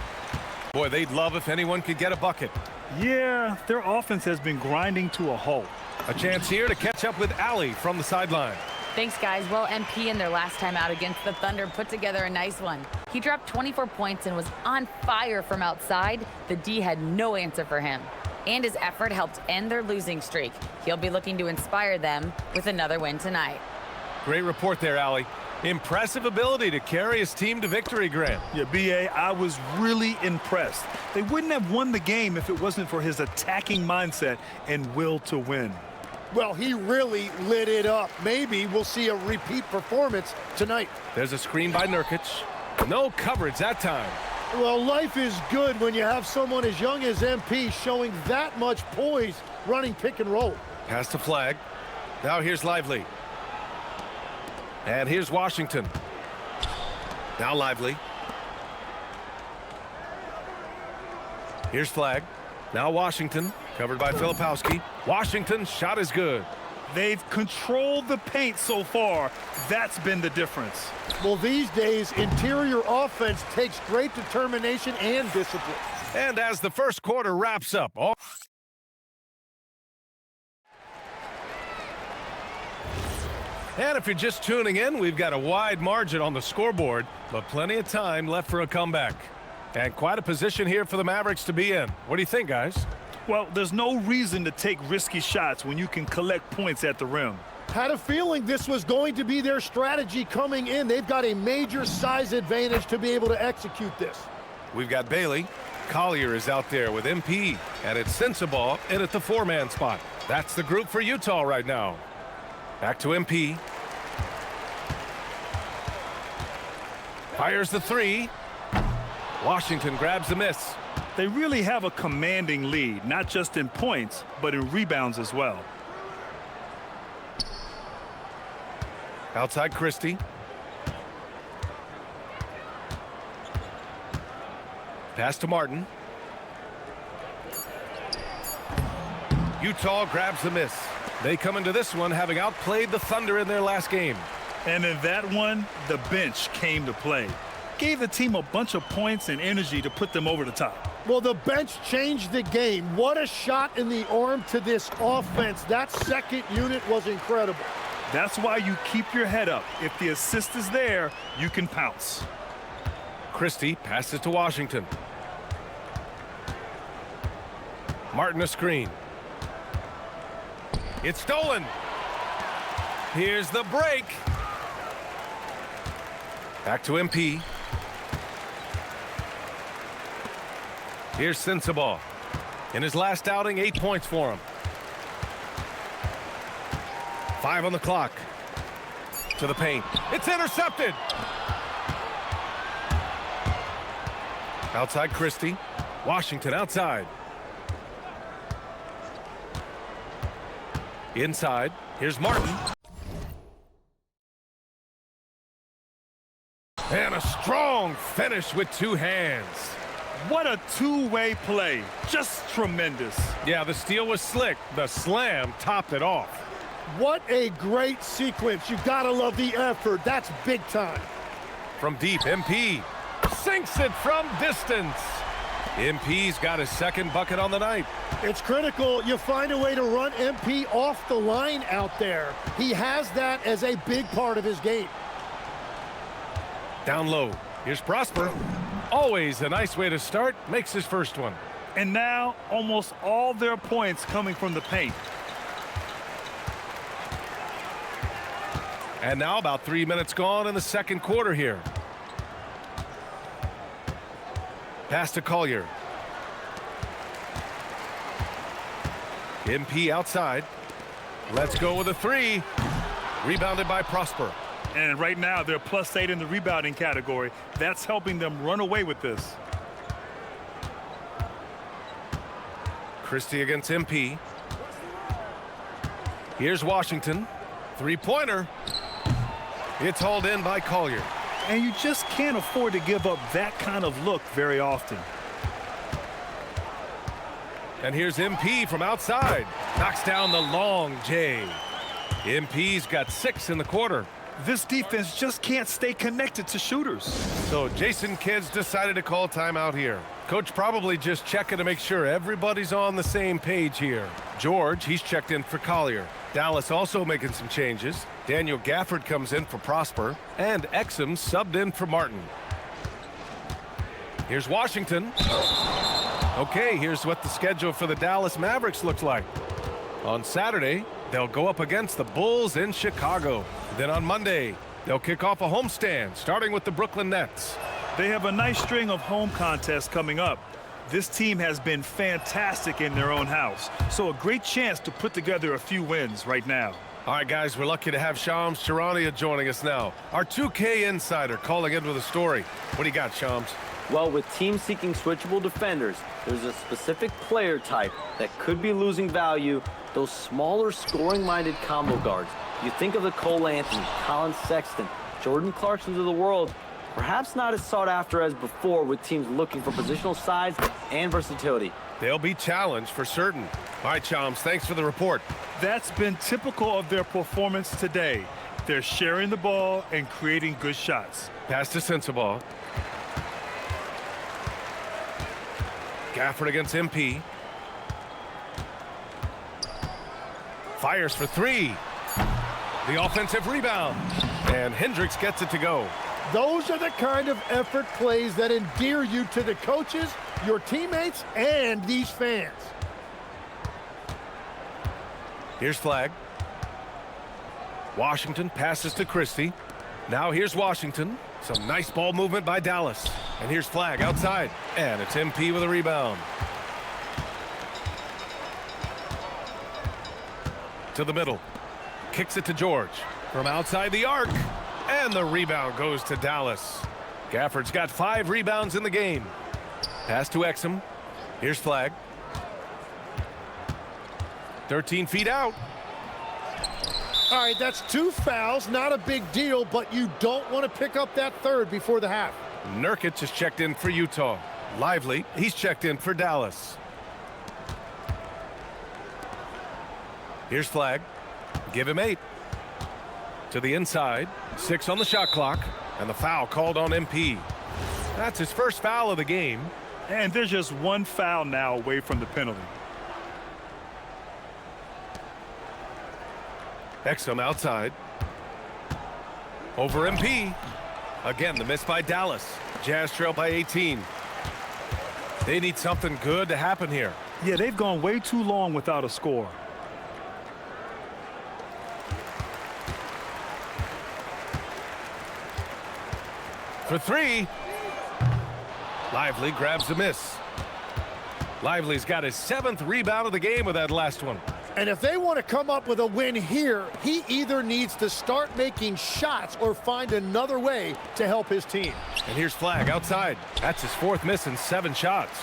Boy, they'd love if anyone could get a bucket. Yeah, their offense has been grinding to a halt. A chance here to catch up with Allie from the sideline. Thanks, guys. Well, MP in their last time out against the Thunder put together a nice one. He dropped 24 points and was on fire from outside. The D had no answer for him. And his effort helped end their losing streak. He'll be looking to inspire them with another win tonight. Great report there, Allie. Impressive ability to carry his team to victory, Grant. Yeah, B.A., I was really impressed. They wouldn't have won the game if it wasn't for his attacking mindset and will to win. Well, he really lit it up. Maybe we'll see a repeat performance tonight. There's a screen by Nurkic. No coverage that time. Well, life is good when you have someone as young as MP showing that much poise running pick and roll. Pass to Flagg. Now here's Lively. And here's Washington. Now Lively. Here's Flagg. Now Washington. Covered by Filipowski. Washington's shot is good. They've controlled the paint so far. That's been the difference. Well, these days, interior offense takes great determination and discipline. And as the first quarter wraps up, and if you're just tuning in, we've got a wide margin on the scoreboard, but plenty of time left for a comeback. And quite a position here for the Mavericks to be in. What do you think, guys? Well, there's no reason to take risky shots when you can collect points at the rim. Had a feeling this was going to be their strategy coming in. They've got a major size advantage to be able to execute this. We've got Bailey. Collier is out there with MP, and it's Sensabaugh in at the 4-man spot. That's the group for Utah right now. Back to MP. Fires the 3. Washington grabs the miss. They really have a commanding lead, not just in points, but in rebounds as well. Outside Christie. Pass to Martin. Utah grabs the miss. They come into this one having outplayed the Thunder in their last game. And in that one, the bench came to play. Gave the team a bunch of points and energy to put them over the top. Well, the bench changed the game. What a shot in the arm to this offense. That second unit was incredible. That's why you keep your head up. If the assist is there, you can pounce. Christie passes to Washington. Martin a screen. It's stolen. Here's the break. Back to MP. Here's Sensabaugh. In his last outing, 8 points for him. 5 on the clock. To the paint. It's intercepted. Outside Christie. Washington outside. Inside. Here's Martin. And a strong finish with two hands. What a two-way play. Just tremendous. Yeah, the steal was slick. The slam topped it off. What a great sequence. You gotta love the effort. That's big time. From deep, MP sinks it from distance. MP's got his second bucket on the night. It's critical you find a way to run MP off the line out there. He has that as a big part of his game. Down low. Here's Prosper. Always a nice way to start. Makes his first one. And now almost all their points coming from the paint. And now about 3 minutes gone in the second quarter here. Pass to Collier. MP outside. Let's go with a three. Rebounded by Prosper. And right now they're +8 in the rebounding category. That's helping them run away with this. Christie against MP. Here's Washington. Three-pointer. It's hauled in by Collier. And you just can't afford to give up that kind of look very often. And here's MP from outside. Knocks down the long J. MP's got 6 in the quarter. This defense just can't stay connected to shooters. So Jason Kidd's decided to call timeout here. Coach probably just checking to make sure everybody's on the same page here. George, he's checked in for Collier. Dallas also making some changes. Daniel Gafford comes in for Prosper. And Exum subbed in for Martin. Here's Washington. Okay, here's what the schedule for the Dallas Mavericks looks like. On Saturday, they'll go up against the Bulls in Chicago. Then on Monday, they'll kick off a homestand, starting with the Brooklyn Nets. They have a nice string of home contests coming up. This team has been fantastic in their own house, so a great chance to put together a few wins right now. All right, guys, we're lucky to have Shams Charania joining us now. Our 2K insider calling in with a story. What do you got, Shams? Well, with teams seeking switchable defenders, there's a specific player type that could be losing value, those smaller scoring-minded combo guards. You think of the Cole Anthony, Colin Sexton, Jordan Clarksons of the world, perhaps not as sought after as before with teams looking for positional size and versatility. They'll be challenged for certain. All right, Shams, thanks for the report. That's been typical of their performance today. They're sharing the ball and creating good shots. Pass to Sensabaugh. Gafford against MP. Fires for three. The offensive rebound. And Hendricks gets it to go. Those are the kind of effort plays that endear you to the coaches, your teammates, and these fans. Here's Flagg. Washington passes to Christie. Now here's Washington. Some nice ball movement by Dallas. And here's Flagg outside. And it's MP with a rebound. To the middle. Kicks it to George. From outside the arc. And the rebound goes to Dallas. Gafford's got 5 rebounds in the game. Pass to Exum. Here's Flagg. 13 feet out. All right, that's 2 fouls. Not a big deal, but you don't want to pick up that third before the half. Nurkic is checked in for Utah. Lively, he's checked in for Dallas. Here's Flagg. Give him 8. To the inside. 6 on the shot clock. And the foul called on MP. That's his first foul of the game. And there's just 1 foul now away from the penalty. Exum outside. Over MP. Again, the miss by Dallas. Jazz trail by 18. They need something good to happen here. Yeah, they've gone way too long without a score. For 3. Lively grabs the miss. Lively's got his 7th rebound of the game with that last one. And if they want to come up with a win here, he either needs to start making shots or find another way to help his team. And here's Flagg outside. That's his 4th miss in 7 shots.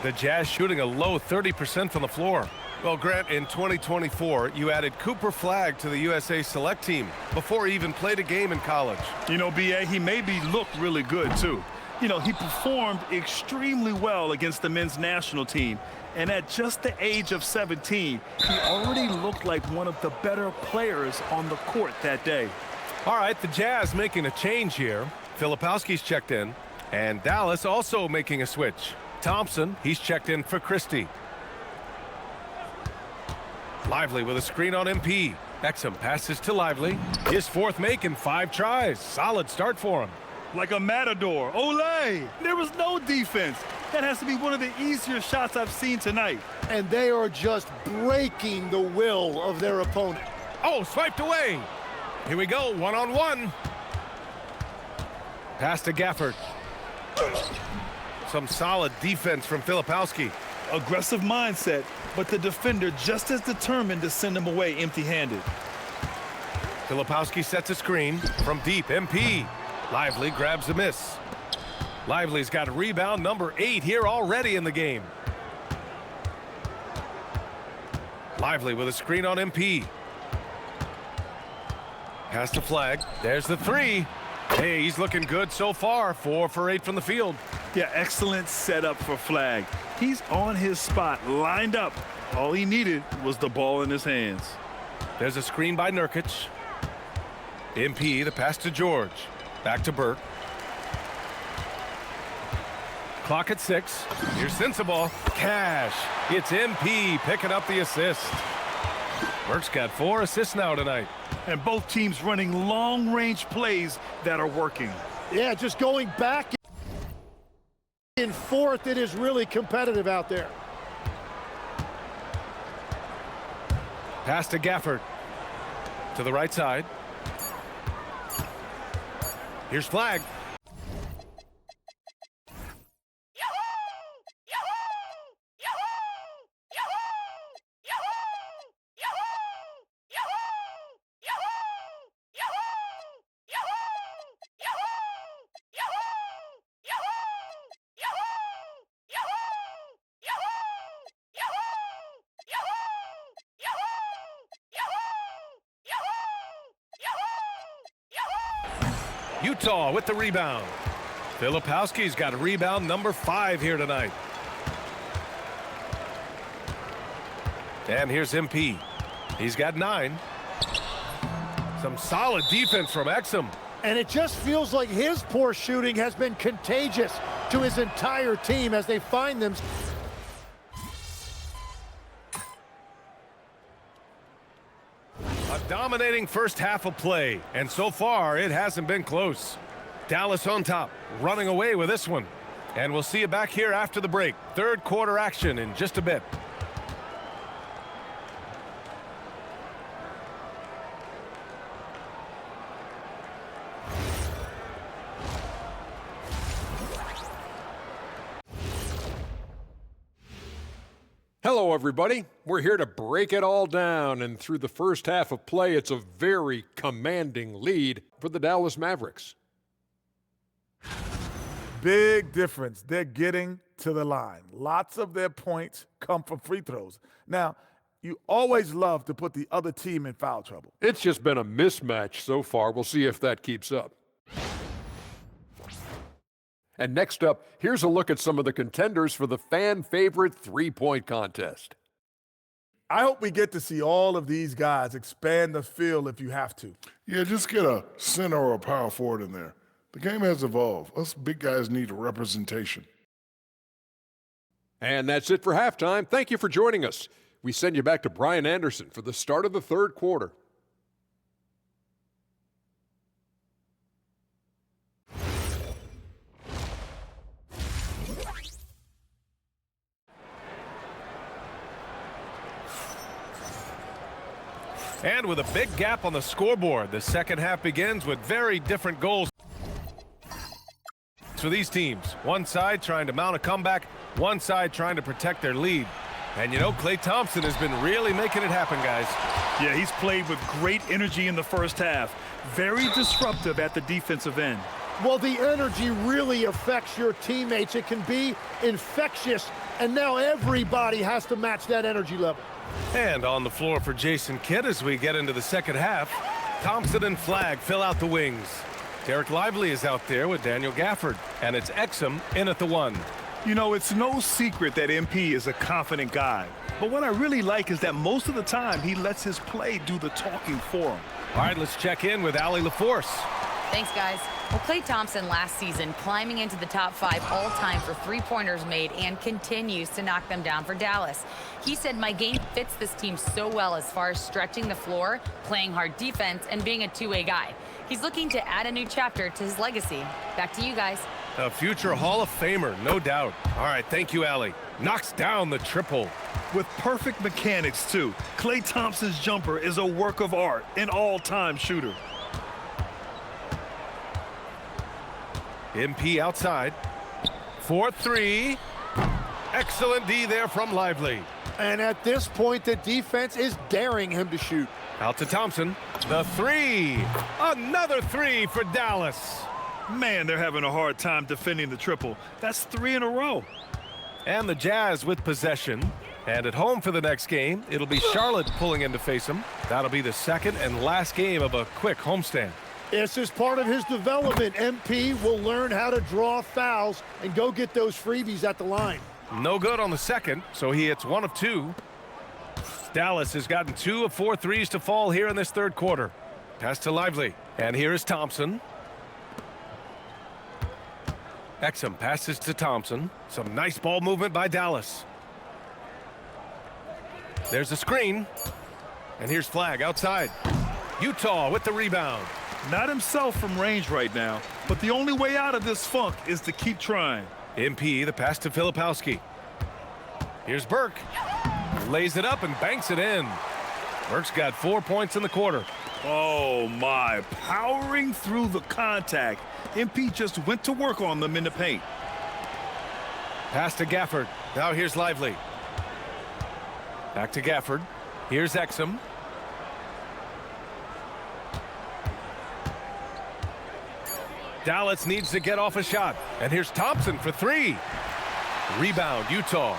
The Jazz shooting a low 30% from the floor. Well, Grant, in 2024, you added Cooper Flagg to the USA Select team before he even played a game in college. You know, B.A., he maybe looked really good, too. You know, he performed extremely well against the men's national team. And at just the age of 17, he already looked like one of the better players on the court that day. All right, the Jazz making a change here. Filipowski's checked in. And Dallas also making a switch. Thompson, he's checked in for Christie. Lively with a screen on MP. Exum passes to Lively. His fourth make in 5 tries. Solid start for him. Like a matador. Olé! There was no defense. That has to be one of the easier shots I've seen tonight. And they are just breaking the will of their opponent. Oh, swiped away. Here we go, one-on-one. Pass to Gafford. Some solid defense from Filipowski. Aggressive mindset, but the defender just as determined to send him away empty-handed. Filipowski sets a screen from deep. MP. Lively grabs a miss. Lively's got a rebound number 8 here already in the game. Lively with a screen on MP. Pass to Flagg. There's the 3. Hey, he's looking good so far. 4 for 8 from the field. Yeah, excellent setup for Flagg. He's on his spot, lined up. All he needed was the ball in his hands. There's a screen by Nurkic. MP, the pass to George. Back to Burke. Clock at 6. Here's Sensabaugh. Cash. It's MP picking up the assist. Burke's got 4 assists now tonight. And both teams running long-range plays that are working. Yeah, just going back and forth. It is really competitive out there. Pass to Gafford. To the right side. Here's Flagg. Utah with the rebound. Filipowski's got a rebound number 5 here tonight. And here's MP. He's got 9. Some solid defense from Exum. And it just feels like his poor shooting has been contagious to his entire team as they find them. A dominating first half of play, and so far it hasn't been close. Dallas on top, running away with this one. And we'll see you back here after the break. Third quarter action in just a bit. Hello, everybody. We're here to break it all down, and through the first half of play, it's a very commanding lead for the Dallas Mavericks. Big difference. They're getting to the line. Lots of their points come from free throws. Now, you always love to put the other team in foul trouble. It's just been a mismatch so far. We'll see if that keeps up. And next up, here's a look at some of the contenders for the fan-favorite three-point contest. I hope we get to see all of these guys expand the field if you have to. Yeah, just get a center or a power forward in there. The game has evolved. Us big guys need a representation. And that's it for halftime. Thank you for joining us. We send you back to Brian Anderson for the start of the third quarter. And with a big gap on the scoreboard, the second half begins with very different goals for these teams. One side trying to mount a comeback, one side trying to protect their lead. And you know, Klay Thompson has been really making it happen, guys. Yeah, he's played with great energy in the first half. Very disruptive at the defensive end. Well, the energy really affects your teammates. It can be infectious, and now everybody has to match that energy level. And on the floor for Jason Kidd as we get into the second half, Thompson and Flagg fill out the wings. Derek Lively is out there with Daniel Gafford, and it's Exum in at the 1. You know, it's no secret that MP is a confident guy. But what I really like is that most of the time he lets his play do the talking for him. All right, let's check in with Allie LaForce. Thanks, guys. Well, Klay Thompson last season climbing into the top 5 all-time for three-pointers made and continues to knock them down for Dallas. He said, my game fits this team so well as far as stretching the floor, playing hard defense, and being a two-way guy. He's looking to add a new chapter to his legacy. Back to you guys. A future Hall of Famer, no doubt. All right, thank you, Allie. Knocks down the triple. With perfect mechanics, too. Klay Thompson's jumper is a work of art, an all-time shooter. MP outside. 4-3. Excellent D there from Lively. And at this point, the defense is daring him to shoot. Out to Thompson. The 3. Another 3 for Dallas. Man, they're having a hard time defending the triple. That's 3 in a row. And the Jazz with possession. And at home for the next game, it'll be Charlotte pulling in to face them. That'll be the second and last game of a quick homestand. This is part of his development. MP will learn how to draw fouls and go get those freebies at the line. No good on the second, so he hits 1 of 2. Dallas has gotten 2 of 4 threes to fall here in this third quarter. Pass to Lively. And here is Thompson. Exum passes to Thompson. Some nice ball movement by Dallas. There's a screen. And here's Flagg outside. Utah with the rebound. Not himself from range right now, but the only way out of this funk is to keep trying. MP, the pass to Filipowski. Here's Burke. Lays it up and banks it in. Burke's got 4 points in the quarter. Oh, my. Powering through the contact. MP just went to work on them in the paint. Pass to Gafford. Now here's Lively. Back to Gafford. Here's Exum. Dallas needs to get off a shot. And here's Thompson for 3. Rebound, Utah.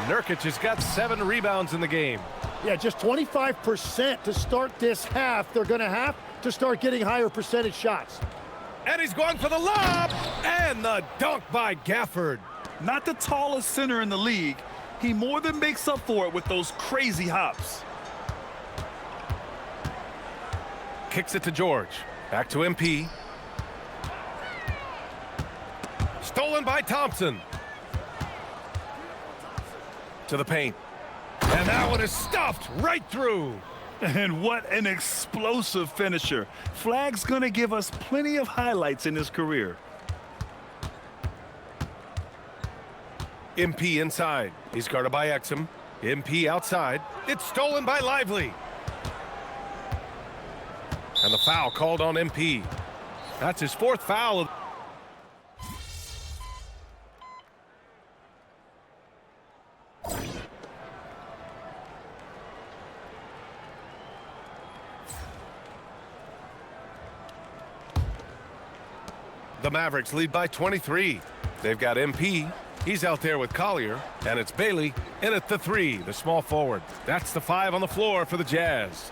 Nurkic has got 7 rebounds in the game. Yeah, just 25% to start this half. They're going to have to start getting higher percentage shots. And he's going for the lob. And the dunk by Gafford. Not the tallest center in the league. He more than makes up for it with those crazy hops. Kicks it to George. Back to MP. Stolen by Thompson. To the paint. And that one is stuffed right through. And what an explosive finisher. Flagg's going to give us plenty of highlights in his career. MP inside. He's guarded by Exum. MP outside. It's stolen by Lively. And the foul called on MP. That's his 4th foul. The Mavericks lead by 23. They've got MP. He's out there with Collier. And it's Bailey in at the 3, the small forward. That's the 5 on the floor for the Jazz.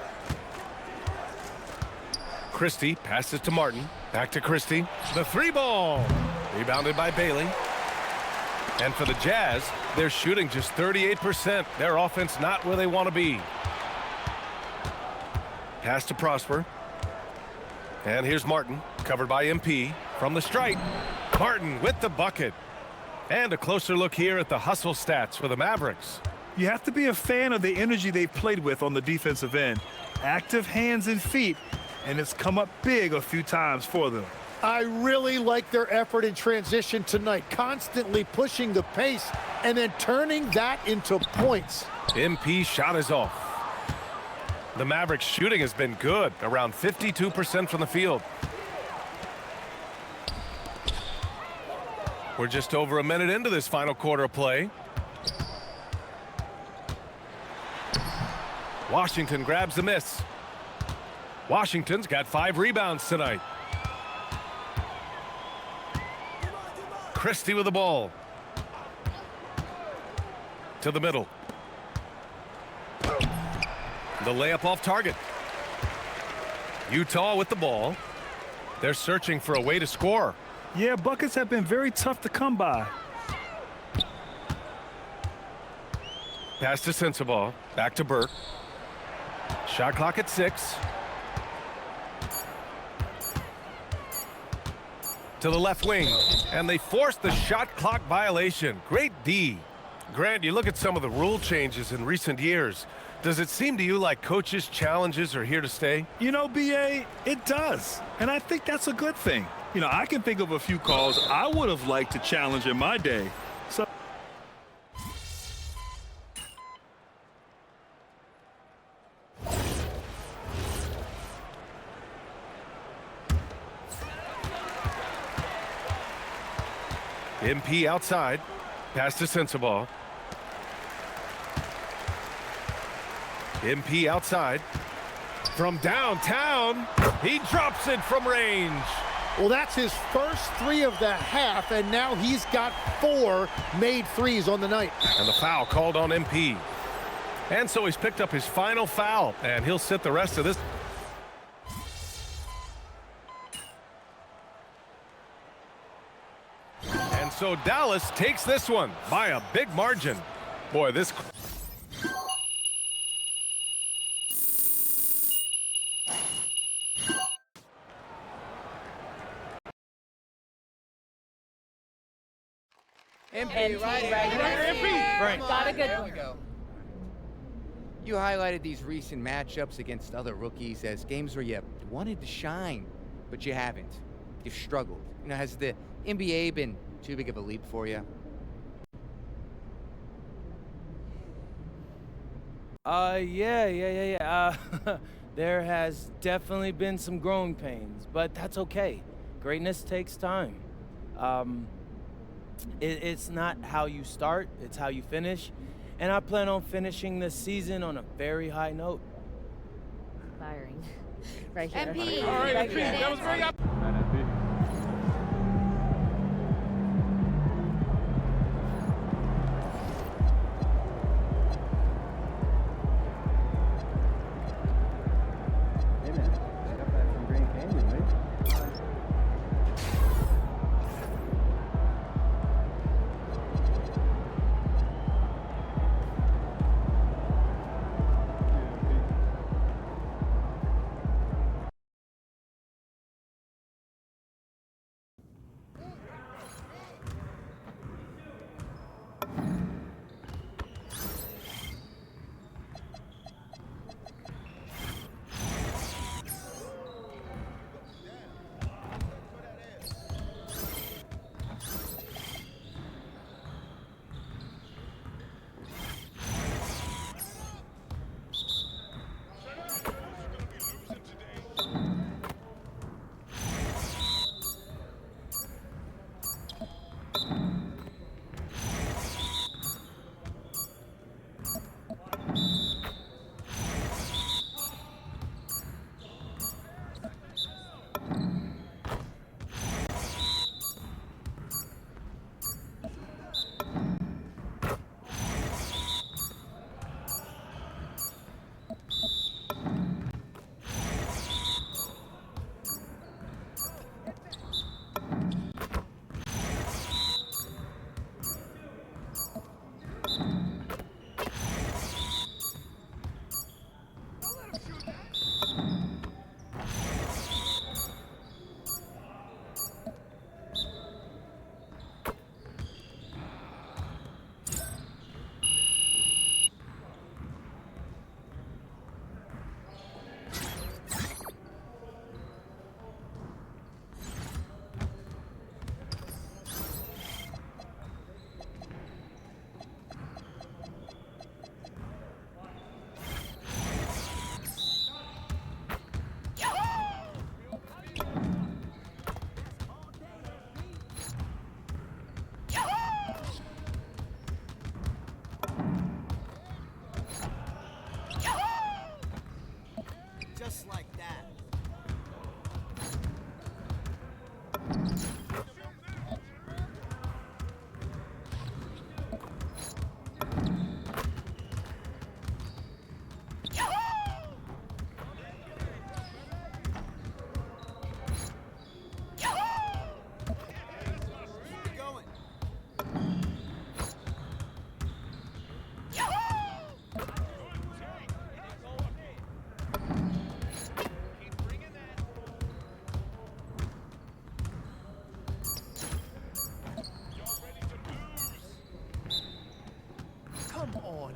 Christie passes to Martin. Back to Christie. The 3 ball. Rebounded by Bailey. And for the Jazz, they're shooting just 38%. Their offense not where they want to be. Pass to Prosper. And here's Martin, covered by MP. From the stripe, Martin with the bucket. And a closer look here at the hustle stats for the Mavericks. You have to be a fan of the energy they've played with on the defensive end. Active hands and feet, and it's come up big a few times for them. I really like their effort in transition tonight, constantly pushing the pace and then turning that into points. MP shot is off. The Mavericks shooting has been good, around 52% from the field. We're just over a minute into this final quarter of play. Washington grabs the miss. Washington's got 5 rebounds tonight. Christie with the ball. To the middle. The layup off target. Utah with the ball. They're searching for a way to score. Yeah, buckets have been very tough to come by. Pass to Sensabaugh. Back to Burke. Shot clock at 6. To the left wing. And they forced the shot clock violation. Great D. Grant, you look at some of the rule changes in recent years. Does it seem to you like coaches' challenges are here to stay? You know, BA, it does. And I think that's a good thing. You know, I can think of a few calls I would have liked to challenge in my day. So MP outside. Pass to Sensabaugh. MP outside. From downtown, he drops it from range. Well, that's his first 3 of the half, and now he's got 4 made threes on the night. And the foul called on MP. And so he's picked up his final foul, and he'll sit the rest of this. And so Dallas takes this one by a big margin. Boy, this... MP, right? Got a good one. You highlighted these recent matchups against other rookies as games where you wanted to shine, but you haven't. You've struggled. You know, has the NBA been too big of a leap for you? Yeah. There has definitely been some growing pains, but that's okay. Greatness takes time. It's not how you start, it's how you finish. And I plan on finishing this season on a very high note. Firing. Right here. MP. All right, MP. That was very up.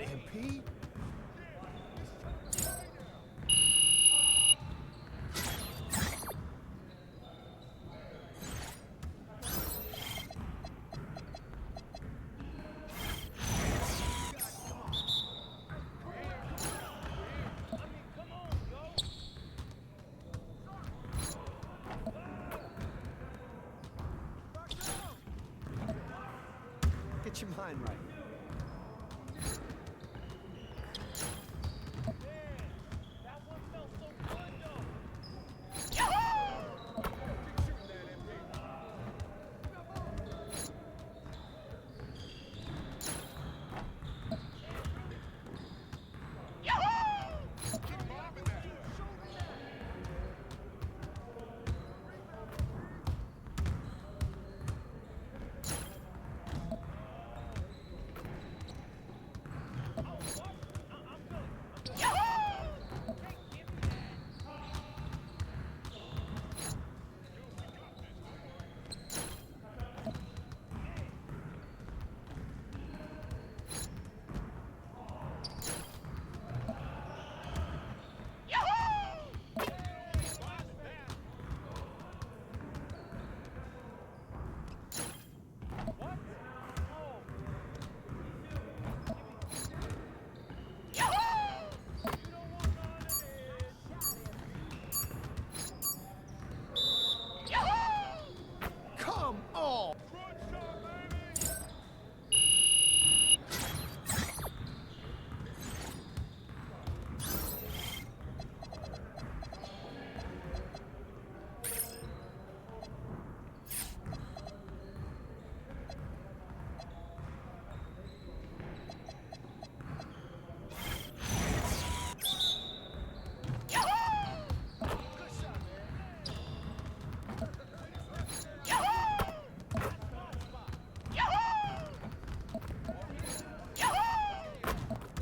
MP. Get your mind right. Come on!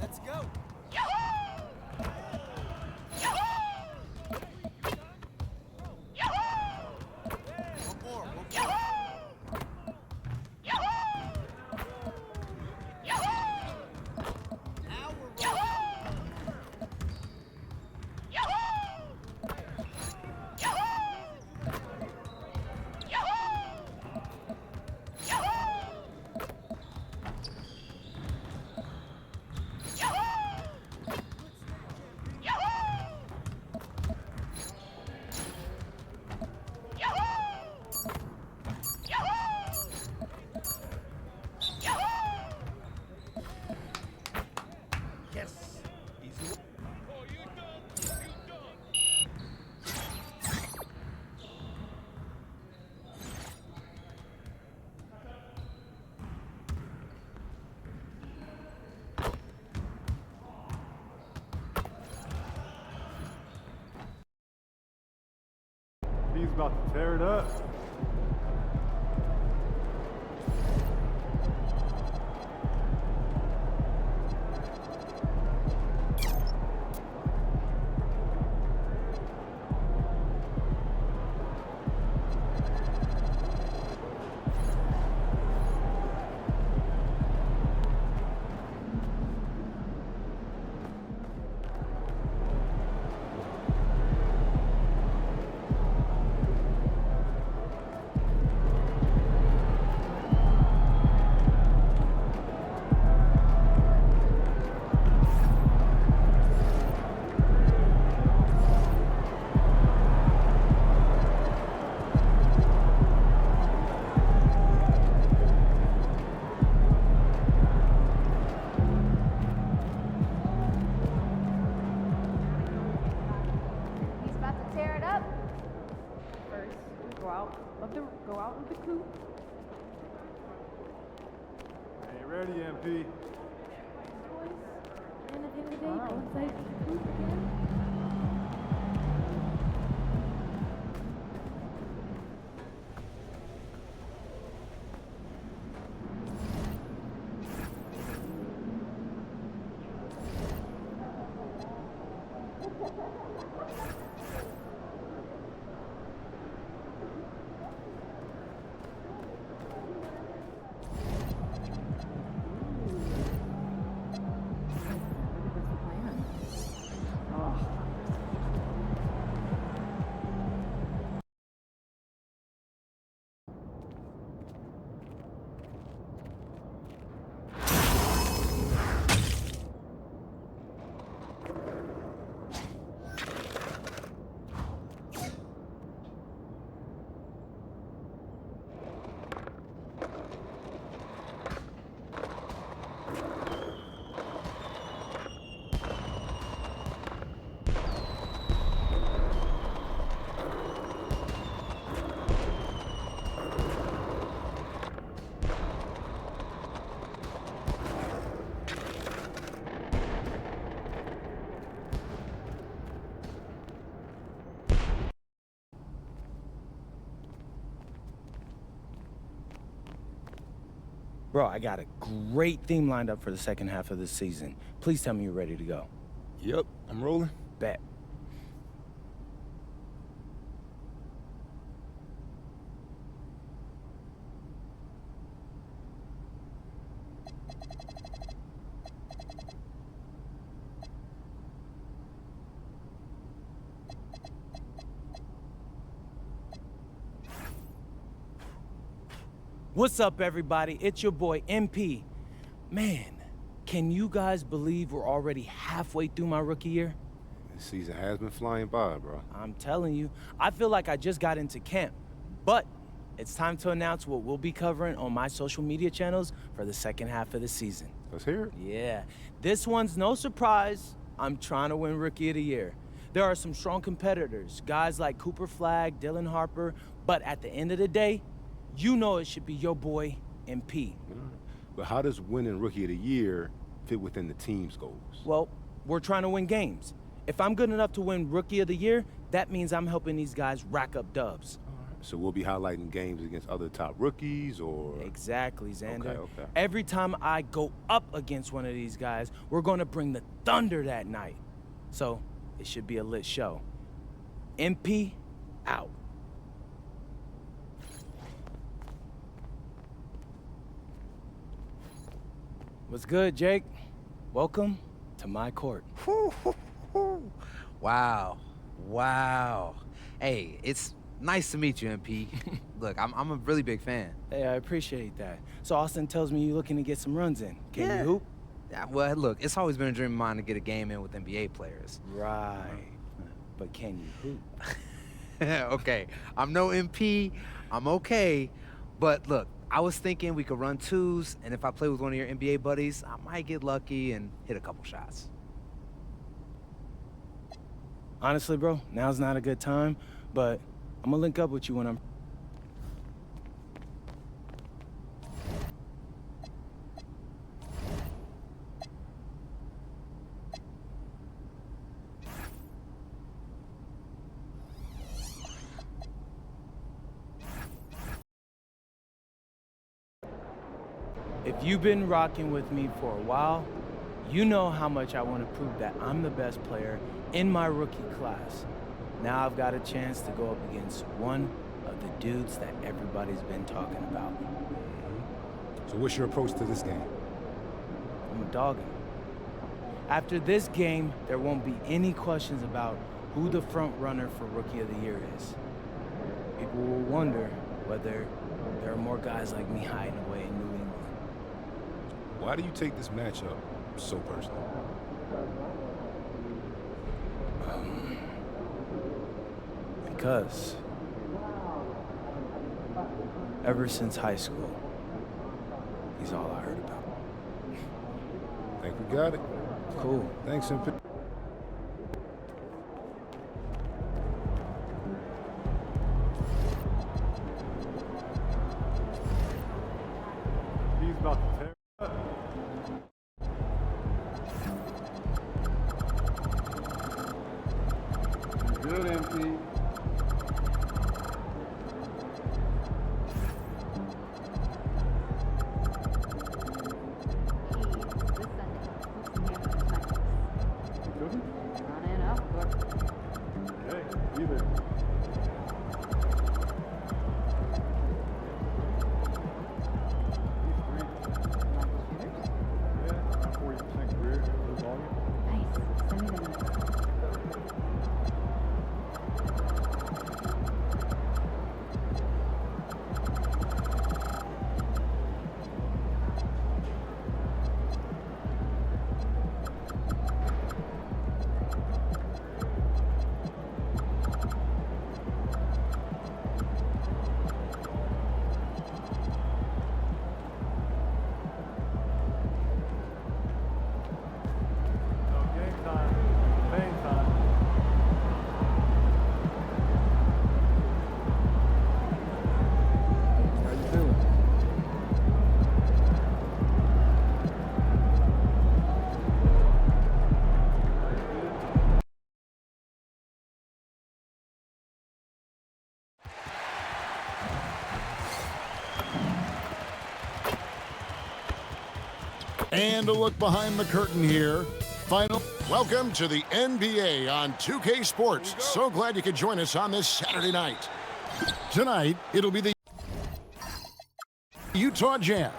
Let's go! One more, one more. Now we're rolling. Yes. Easy. He's about to tear it up. He's about to tear it up. First, go out with the coupe. Hey, ready, MP? And at the end of the day, go inside the coupe again. Bro, I got a great theme lined up for the second half of the season. Please tell me you're ready to go. Yep, I'm rolling. Bet. What's up, everybody? It's your boy, MP. Man, can you guys believe we're already halfway through my rookie year? This season has been flying by, bro. I'm telling you, I feel like I just got into camp. But it's time to announce what we'll be covering on my social media channels for the second half of the season. Let's hear it. Yeah, this one's no surprise. I'm trying to win Rookie of the Year. There are some strong competitors, guys like Cooper Flagg, Dylan Harper, but at the end of the day, you know it should be your boy, MP. But how does winning Rookie of the Year fit within the team's goals? Well, we're trying to win games. If I'm good enough to win Rookie of the Year, that means I'm helping these guys rack up dubs. So we'll be highlighting games against other top rookies, or? Exactly, Xander. Okay. Every time I go up against one of these guys, we're going to bring the thunder that night. So it should be a lit show. MP, out. What's good, Jake? Welcome to my court. Wow. Hey, it's nice to meet you, MP. Look, I'm a really big fan. Hey, I appreciate that. So Austin tells me you're looking to get some runs in. Can you hoop? Yeah, well, look, it's always been a dream of mine to get a game in with NBA players. Right. But can you hoop? Okay, I'm no MP. I'm okay. But look, I was thinking we could run twos, and if I play with one of your NBA buddies, I might get lucky and hit a couple shots. Honestly, bro, now's not a good time, but I'm gonna link up with you when I'm... If you've been rocking with me for a while, you know how much I want to prove that I'm the best player in my rookie class. Now I've got a chance to go up against one of the dudes that everybody's been talking about. So what's your approach to this game? I'm a dogging. After this game, there won't be any questions about who the front runner for Rookie of the Year is. People will wonder whether there are more guys like me hiding away in New England. Why do you take this matchup so personal? Because ever since high school, he's all I heard about. I think we got it. Cool. Thanks, MP. He's about to tear up. Good, MP. And a look behind the curtain here. Final. Welcome to the NBA on 2K Sports. So glad you could join us on this Saturday night. Tonight, it'll be the Utah Jazz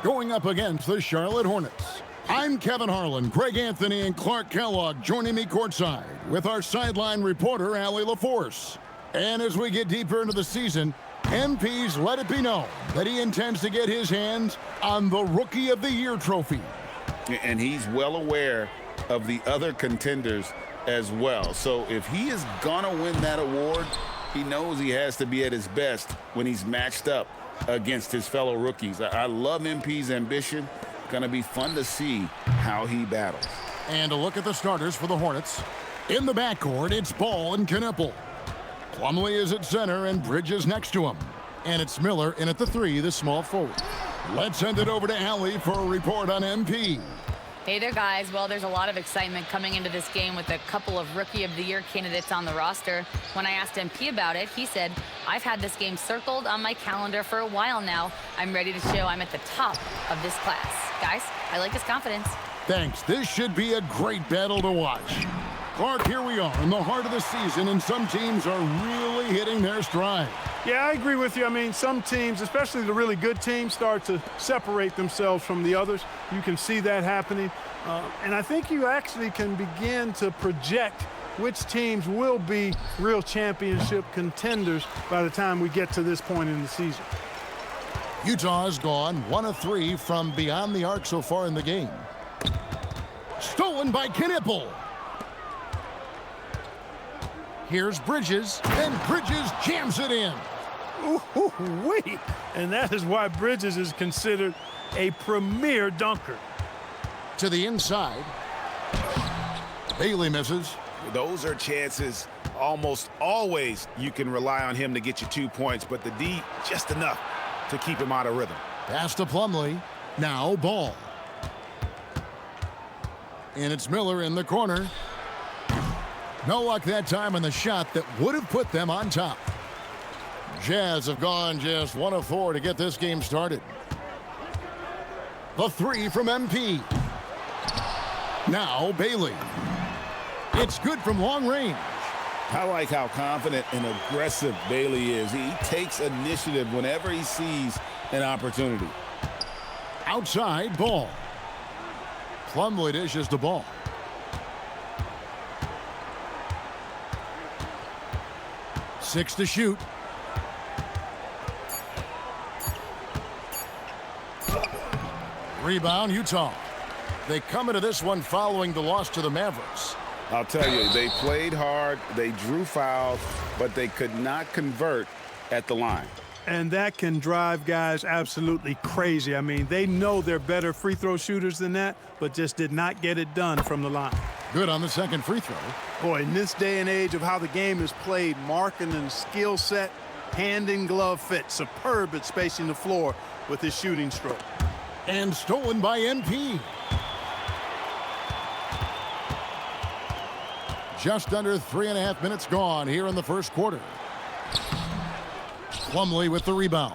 going up against the Charlotte Hornets. I'm Kevin Harlan, Greg Anthony, and Clark Kellogg joining me courtside with our sideline reporter, Allie LaForce. And as we get deeper into the season, MP's let it be known that he intends to get his hands on the Rookie of the Year trophy. And he's well aware of the other contenders as well. So if he is going to win that award, he knows he has to be at his best when he's matched up against his fellow rookies. I love MP's ambition. Going to be fun to see how he battles. And a look at the starters for the Hornets. In the backcourt, it's Ball and Knipple. Plumlee is at center and Bridges next to him. And it's Miller in at the 3, the small forward. Let's send it over to Allie for a report on MP. Hey there, guys. Well, there's a lot of excitement coming into this game with a couple of Rookie of the Year candidates on the roster. When I asked MP about it, he said, I've had this game circled on my calendar for a while now. I'm ready to show I'm at the top of this class. Guys, I like his confidence. Thanks. This should be a great battle to watch. Clark, here we are in the heart of the season, and some teams are really hitting their stride. Yeah, I agree with you. I mean, some teams, especially the really good teams, start to separate themselves from the others. You can see that happening. And I think you actually can begin to project which teams will be real championship contenders by the time we get to this point in the season. Utah has gone 1 of 3 from beyond the arc so far in the game. Stolen by Knipple. Here's Bridges, and Bridges jams it in. Ooh-wee. And that is why Bridges is considered a premier dunker. To the inside. Bailey misses. Those are chances almost always you can rely on him to get you 2 points, but the D just enough to keep him out of rhythm. Pass to Plumlee. Now Ball. And it's Miller in the corner. No luck that time on the shot that would have put them on top. Jazz have gone just 1 of 4 to get this game started. The 3 from MP. Now Bailey. It's good from long range. I like how confident and aggressive Bailey is. He takes initiative whenever he sees an opportunity. Outside Ball. Plumlee dishes the ball. Six to shoot. Rebound, Utah. They come into this one following the loss to the Mavericks. I'll tell you, they played hard, they drew fouls, but they could not convert at the line. And that can drive guys absolutely crazy. I mean, they know they're better free throw shooters than that, but just did not get it done from the line. Good on the second free throw. Boy, in this day and age of how the game is played, Markkanen's skill set, hand in glove fit, superb at spacing the floor with his shooting stroke. And stolen by MP. Just under 3.5 minutes gone here in the first quarter. Plumlee with the rebound.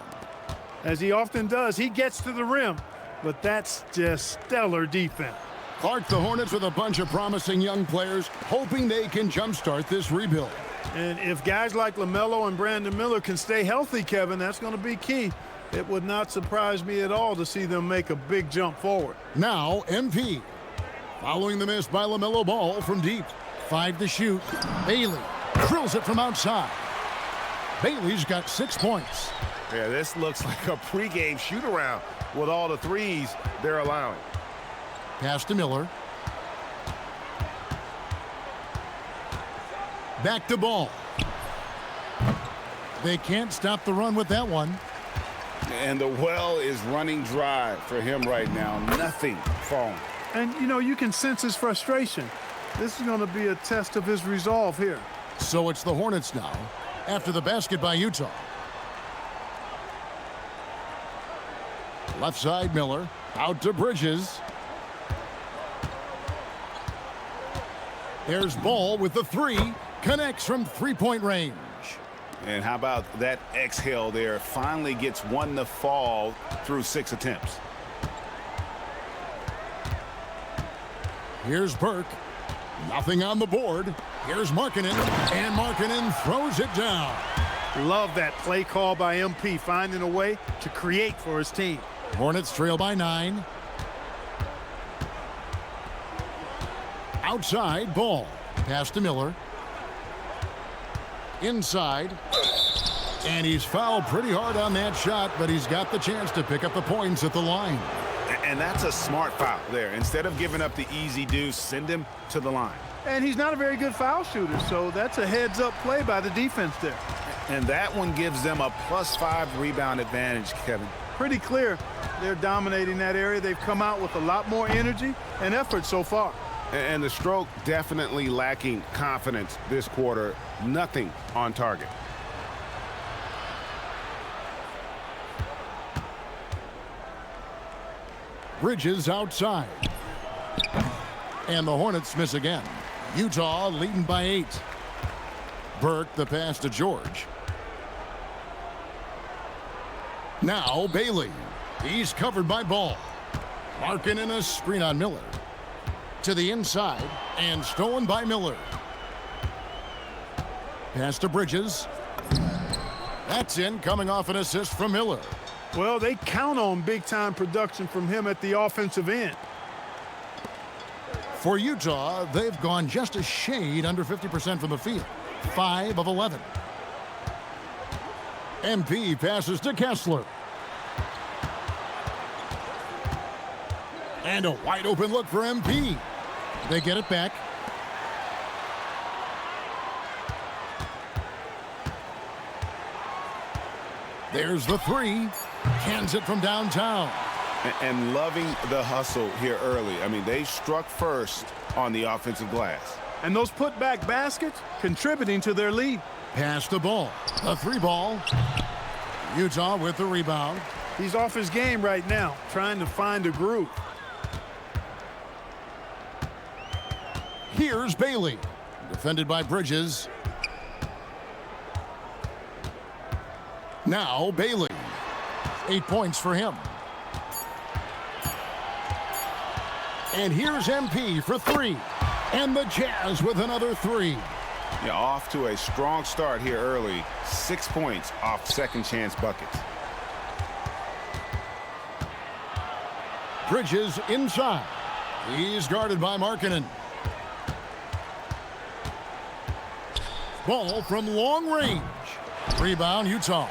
As he often does, he gets to the rim, but that's just stellar defense. Clark, the Hornets with a bunch of promising young players, hoping they can jumpstart this rebuild. And if guys like LaMelo and Brandon Miller can stay healthy, Kevin, that's going to be key. It would not surprise me at all to see them make a big jump forward. Now, MP. Following the miss by LaMelo Ball from deep. 5 to shoot. Bailey drills it from outside. Bailey's got 6 points. Yeah, this looks like a pregame shoot-around with all the threes they're allowing. Pass to Miller. Back to Ball. They can't stop the run with that one. And the well is running dry for him right now. Nothing falling. And, you know, you can sense his frustration. This is going to be a test of his resolve here. So it's the Hornets now, after the basket by Utah. Left side, Miller. Out to Bridges. There's Ball with the 3. Connects from three-point range. And how about that exhale there? Finally gets one to fall through 6 attempts. Here's Burke. Nothing on the board. Here's Markkanen, and Markkanen throws it down. Love that play call by MP, finding a way to create for his team. Hornets trail by 9. Outside, ball. Pass to Miller. Inside. And he's fouled pretty hard on that shot, but he's got the chance to pick up the points at the line. And that's a smart foul there. Instead of giving up the easy deuce, send him to the line. And he's not a very good foul shooter, so that's a heads-up play by the defense there. And that one gives them a +5 rebound advantage, Kevin. Pretty clear they're dominating that area. They've come out with a lot more energy and effort so far. And the stroke definitely lacking confidence this quarter. Nothing on target. Bridges outside. And the Hornets miss again. Utah leading by 8. Burke the pass to George. Now Bailey. He's covered by Ball. Markkanen a screen on Miller. To the inside and stolen by Miller. Pass to Bridges. That's in, coming off an assist from Miller. Well, they count on big-time production from him at the offensive end. For Utah, they've gone just a shade under 50% from the field. 5 of 11. MP passes to Kessler. And a wide open look for MP. They get it back. There's the 3. Cans it from downtown. And loving the hustle here early. I mean, they struck first on the offensive glass. And those putback baskets contributing to their lead. Pass the ball. A 3 ball. Utah with the rebound. He's off his game right now, trying to find a groove. Here's Bailey. Defended by Bridges. Now Bailey. 8 points for him. And here's MP for 3. And the Jazz with another 3. Yeah, off to a strong start here early. 6 points off second chance buckets. Bridges inside. He's guarded by Markkanen. Ball from long range. Rebound Utah.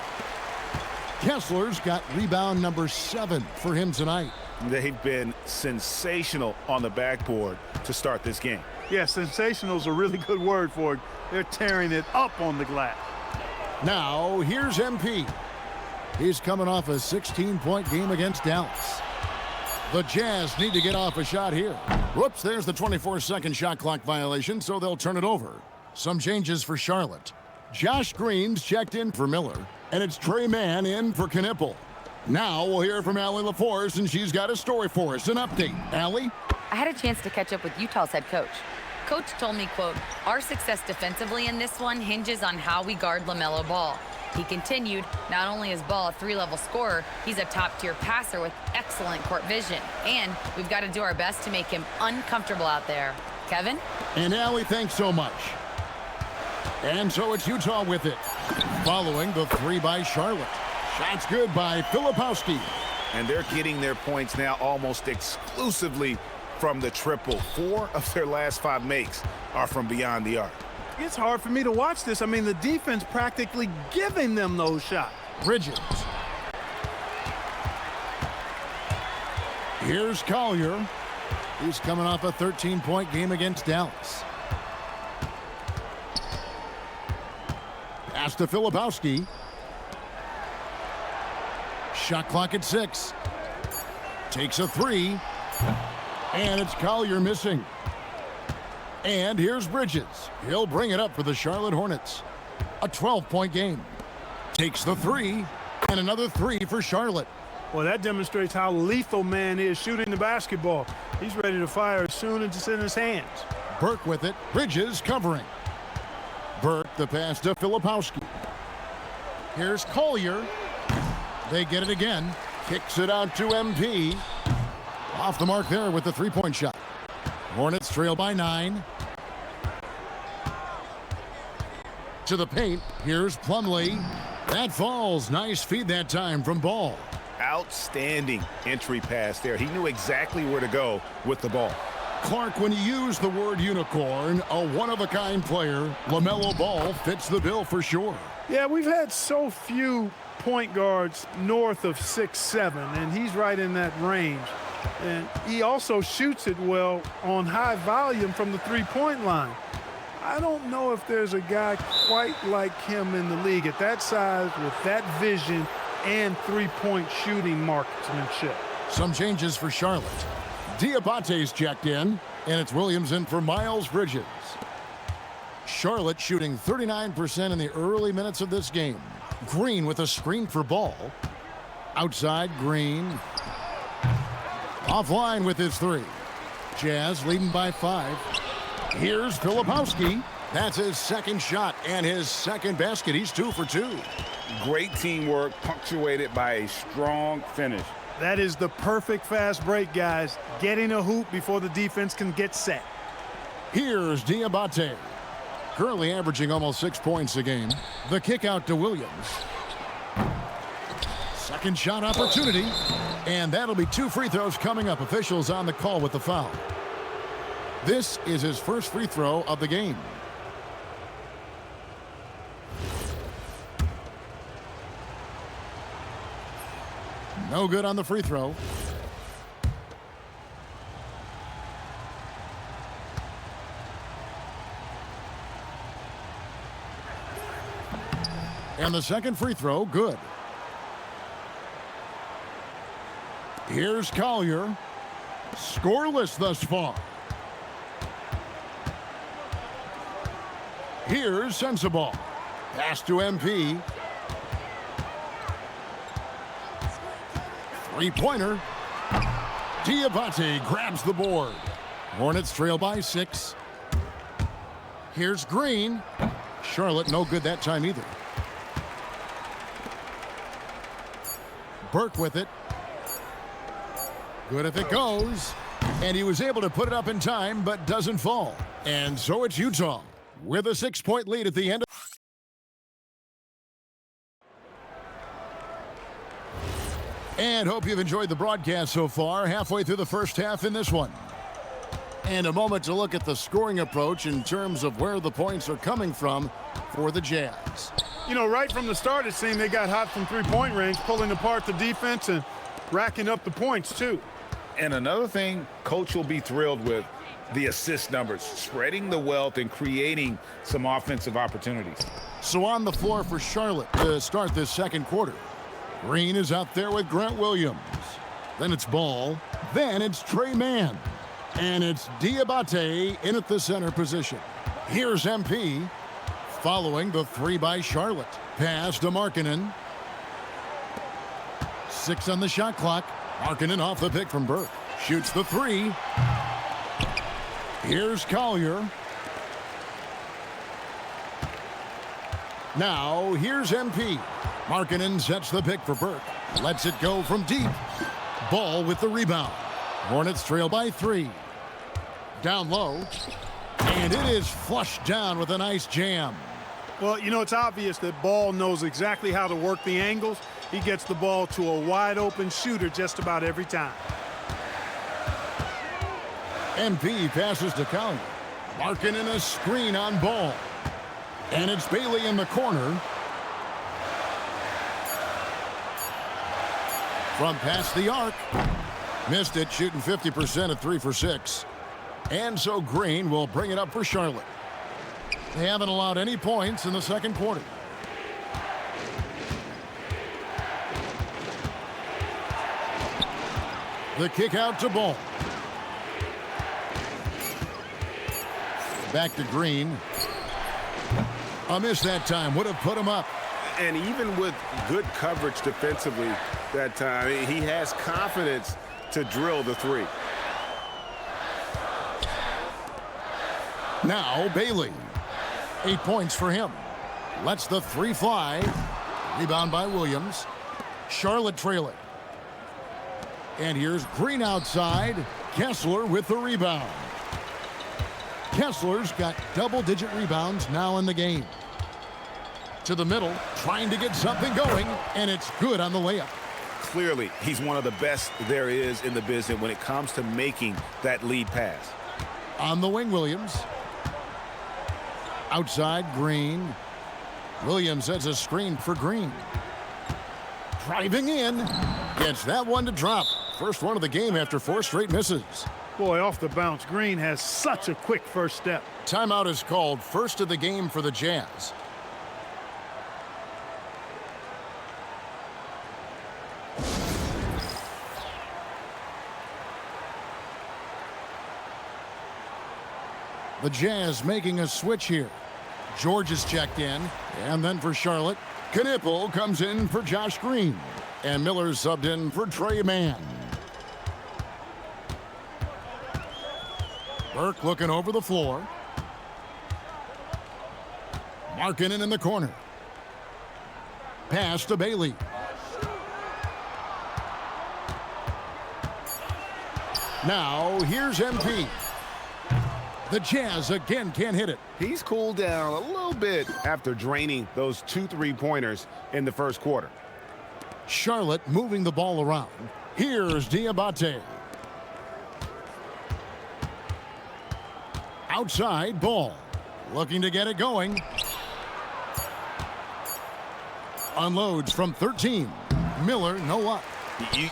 Kessler's got rebound number 7 for him tonight. They've been sensational on the backboard to start this game. Yeah, sensational is a really good word for it. They're tearing it up on the glass. Now, here's MP. He's coming off a 16-point game against Dallas. The Jazz need to get off a shot here. Whoops, there's the 24-second shot clock violation, so they'll turn it over. Some changes for Charlotte. Josh Green's checked in for Miller, and it's Trey Mann in for Knipple. Now we'll hear from Allie LaForce, and she's got a story for us. An update. Allie? I had a chance to catch up with Utah's head coach. Coach told me, quote, "Our success defensively in this one hinges on how we guard LaMelo Ball." He continued, not only is Ball a 3-level scorer, he's a top-tier passer with excellent court vision. And we've got to do our best to make him uncomfortable out there. Kevin? And Allie, thanks so much. And so it's Utah with it. Following the 3 by Charlotte. Shots good by Filipowski. And they're getting their points now almost exclusively from the triple. 4 of their last 5 makes are from beyond the arc. It's hard for me to watch this. I mean, the defense practically giving them those shots. Bridges. Here's Collier. He's coming off a 13-point game against Dallas. Pass to Filipowski. Shot clock at 6. Takes a 3. And it's Collier missing. And here's Bridges. He'll bring it up for the Charlotte Hornets. A 12-point game. Takes the 3. And another 3 for Charlotte. Well, that demonstrates how lethal man is shooting the basketball. He's ready to fire as soon as it's in his hands. Burke with it. Bridges covering. Burke the pass to Filipowski. Here's Collier. They get it again. Kicks it out to MP. Off the mark there with the 3-point shot. Hornets trail by 9. To the paint. Here's Plumlee. That falls. Nice feed that time from Ball. Outstanding entry pass there. He knew exactly where to go with the ball. Clark, when you use the word unicorn, a one-of-a-kind player, LaMelo Ball fits the bill for sure. Yeah, we've had so few point guards north of 6'7", and he's right in that range. And he also shoots it well on high volume from the three-point line. I don't know if there's a guy quite like him in the league at that size with that vision and three-point shooting marksmanship. Some changes for Charlotte. Diabate's checked in, and it's Williams in for Miles Bridges. Charlotte shooting 39% in the early minutes of this game. Green with a screen for Ball. Outside, Green. Offline with his 3. Jazz leading by 5. Here's Filipowski. That's his second shot and his second basket. He's 2 for 2. Great teamwork punctuated by a strong finish. That is the perfect fast break, guys. Getting a hoop before the defense can get set. Here's Diabate. Currently averaging almost 6 points a game. The kick out to Williams. Second shot opportunity. And that'll be 2 free throws coming up. Officials on the call with the foul. This is his first free throw of the game. No good on the free throw. And the second free throw, good. Here's Collier. Scoreless thus far. Here's Sensabaugh. Pass to MP. Three-pointer. Diabate grabs the board. Hornets trail by 6. Here's Green. Charlotte no good that time either. Burke with it. Good if it goes. And he was able to put it up in time, but doesn't fall. And so it's Utah with a 6-point lead at the end. And hope you've enjoyed the broadcast so far. Halfway through the first half in this one. And a moment to look at the scoring approach in terms of where the points are coming from for the Jazz. You know, right from the start, it seemed they got hot from three-point range, pulling apart the defense and racking up the points, too. And another thing Coach will be thrilled with, the assist numbers, spreading the wealth and creating some offensive opportunities. So on the floor for Charlotte to start this second quarter. Green is out there with Grant Williams. Then it's Ball. Then it's Trey Mann. And it's Diabate in at the center position. Here's MP. Following the 3 by Charlotte. Pass to Markkanen. 6 on the shot clock. Markkanen off the pick from Burke. Shoots the 3. Here's Collier. Now here's MP. Markkanen sets the pick for Burke. Lets it go from deep. Ball with the rebound. Hornets trail by 3. Down low. And it is flushed down with a nice jam. Well, you know, it's obvious that Ball knows exactly how to work the angles. He gets the ball to a wide-open shooter just about every time. MP passes to Collier. Markkanen a screen on Ball. And it's Bailey in the corner. From past the arc. Missed it, shooting 50% at 3 for 6. And so Green will bring it up for Charlotte. They haven't allowed any points in the second quarter. The kick out to Ball. Back to Green. A miss that time. Would have put him up. And even with good coverage defensively that time, he has confidence to drill the 3. Now Bailey. 8 points for him. Lets the 3 fly. Rebound by Williams. Charlotte trailing. And here's Green outside. Kessler with the rebound. Kessler's got double-digit rebounds now in the game. To the middle, trying to get something going, and it's good on the layup. Clearly, he's one of the best there is in the business when it comes to making that lead pass. On the wing, Williams. Outside, Green. Williams sets a screen for Green. Driving in. Gets that one to drop. First one of the game after 4 straight misses. Boy, off the bounce, Green has such a quick first step. Timeout is called, first of the game for the Jazz. The Jazz making a switch here. George is checked in, and then for Charlotte, Knippel comes in for Josh Green, and Miller subbed in for Trey Mann. Burke looking over the floor. Markkanen in the corner. Pass to Bailey. Now, here's MP. The Jazz again can't hit it. He's cooled down a little bit after draining those 2 3-pointers in the first quarter. Charlotte moving the ball around. Here's Diabate. Outside, Ball. Looking to get it going. Unloads from 13. Miller, no luck.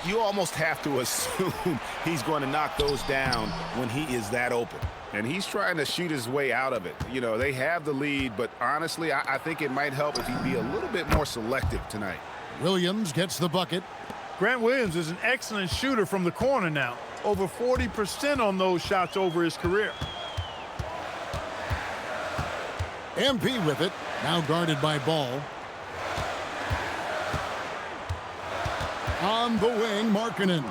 You almost have to assume he's going to knock those down when he is that open. And he's trying to shoot his way out of it. You know, they have the lead, but honestly, I think it might help if he'd be a little bit more selective tonight. Williams gets the bucket. Grant Williams is an excellent shooter from the corner now. Over 40% on those shots over his career. MP with it. Now guarded by Ball. On the wing, Markkanen.